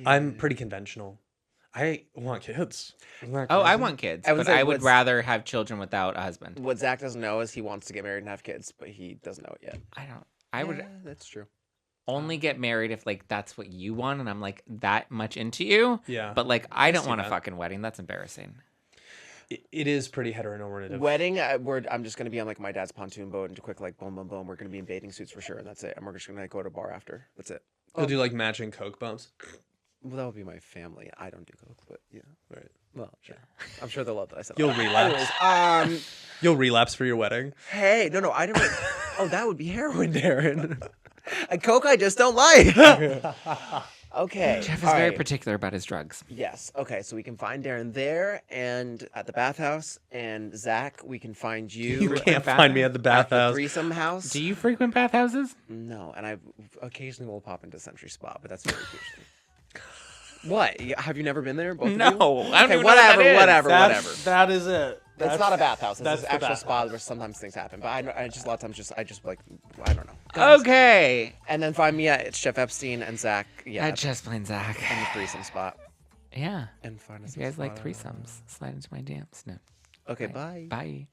I'm pretty conventional. I want kids. Isn't that Oh, I crazy? want kids, I would but say I would what's- rather have children without a husband. what Zach doesn't know is he wants to get married and have kids, but he doesn't know it yet. I would Yeah, that's true. only get married if like that's what you want, and I'm like that much into you. Yeah. But like I don't see want a that. fucking wedding. That's embarrassing. It is pretty heteronormative. Wedding, I'm just gonna be on like my dad's pontoon boat and quick like boom, boom, boom. We're gonna be in bathing suits for sure, and that's it. And we're just gonna go to a bar after. That's it. You'll do like matching Coke bumps. Well, that would be my family. I don't do coke, but yeah. Right. Well, sure. I'm sure they'll love that I said. You'll that. relapse. Anyways, You'll relapse for your wedding. hey, no, I never. Oh, that would be heroin, Daren. A coke I just don't like. Okay. Jeff is all very right. particular about his drugs. Yes. Okay. So we can find Daren there and at the bathhouse, and Zach, we can find you. You can't bathhouse? find me at the at the bathhouse. threesome house. Do you frequent bathhouses? No, and I occasionally will pop into Century Spot, but that's very occasionally. What? Have you never been there? Both of you? No, I don't Okay, even know what whatever, that is. whatever. That is it. It's not a bathhouse. It's that's an the actual bathhouse. spot where sometimes things happen. But I just a lot of times I just like I don't know. Okay. And then find me at Chef Epstein and Zach. Yeah, At Just Plain Zack. in the threesome spot. Yeah. And find us. If you guys like spot. threesomes, slide into my DMs. No. Okay, bye. Bye.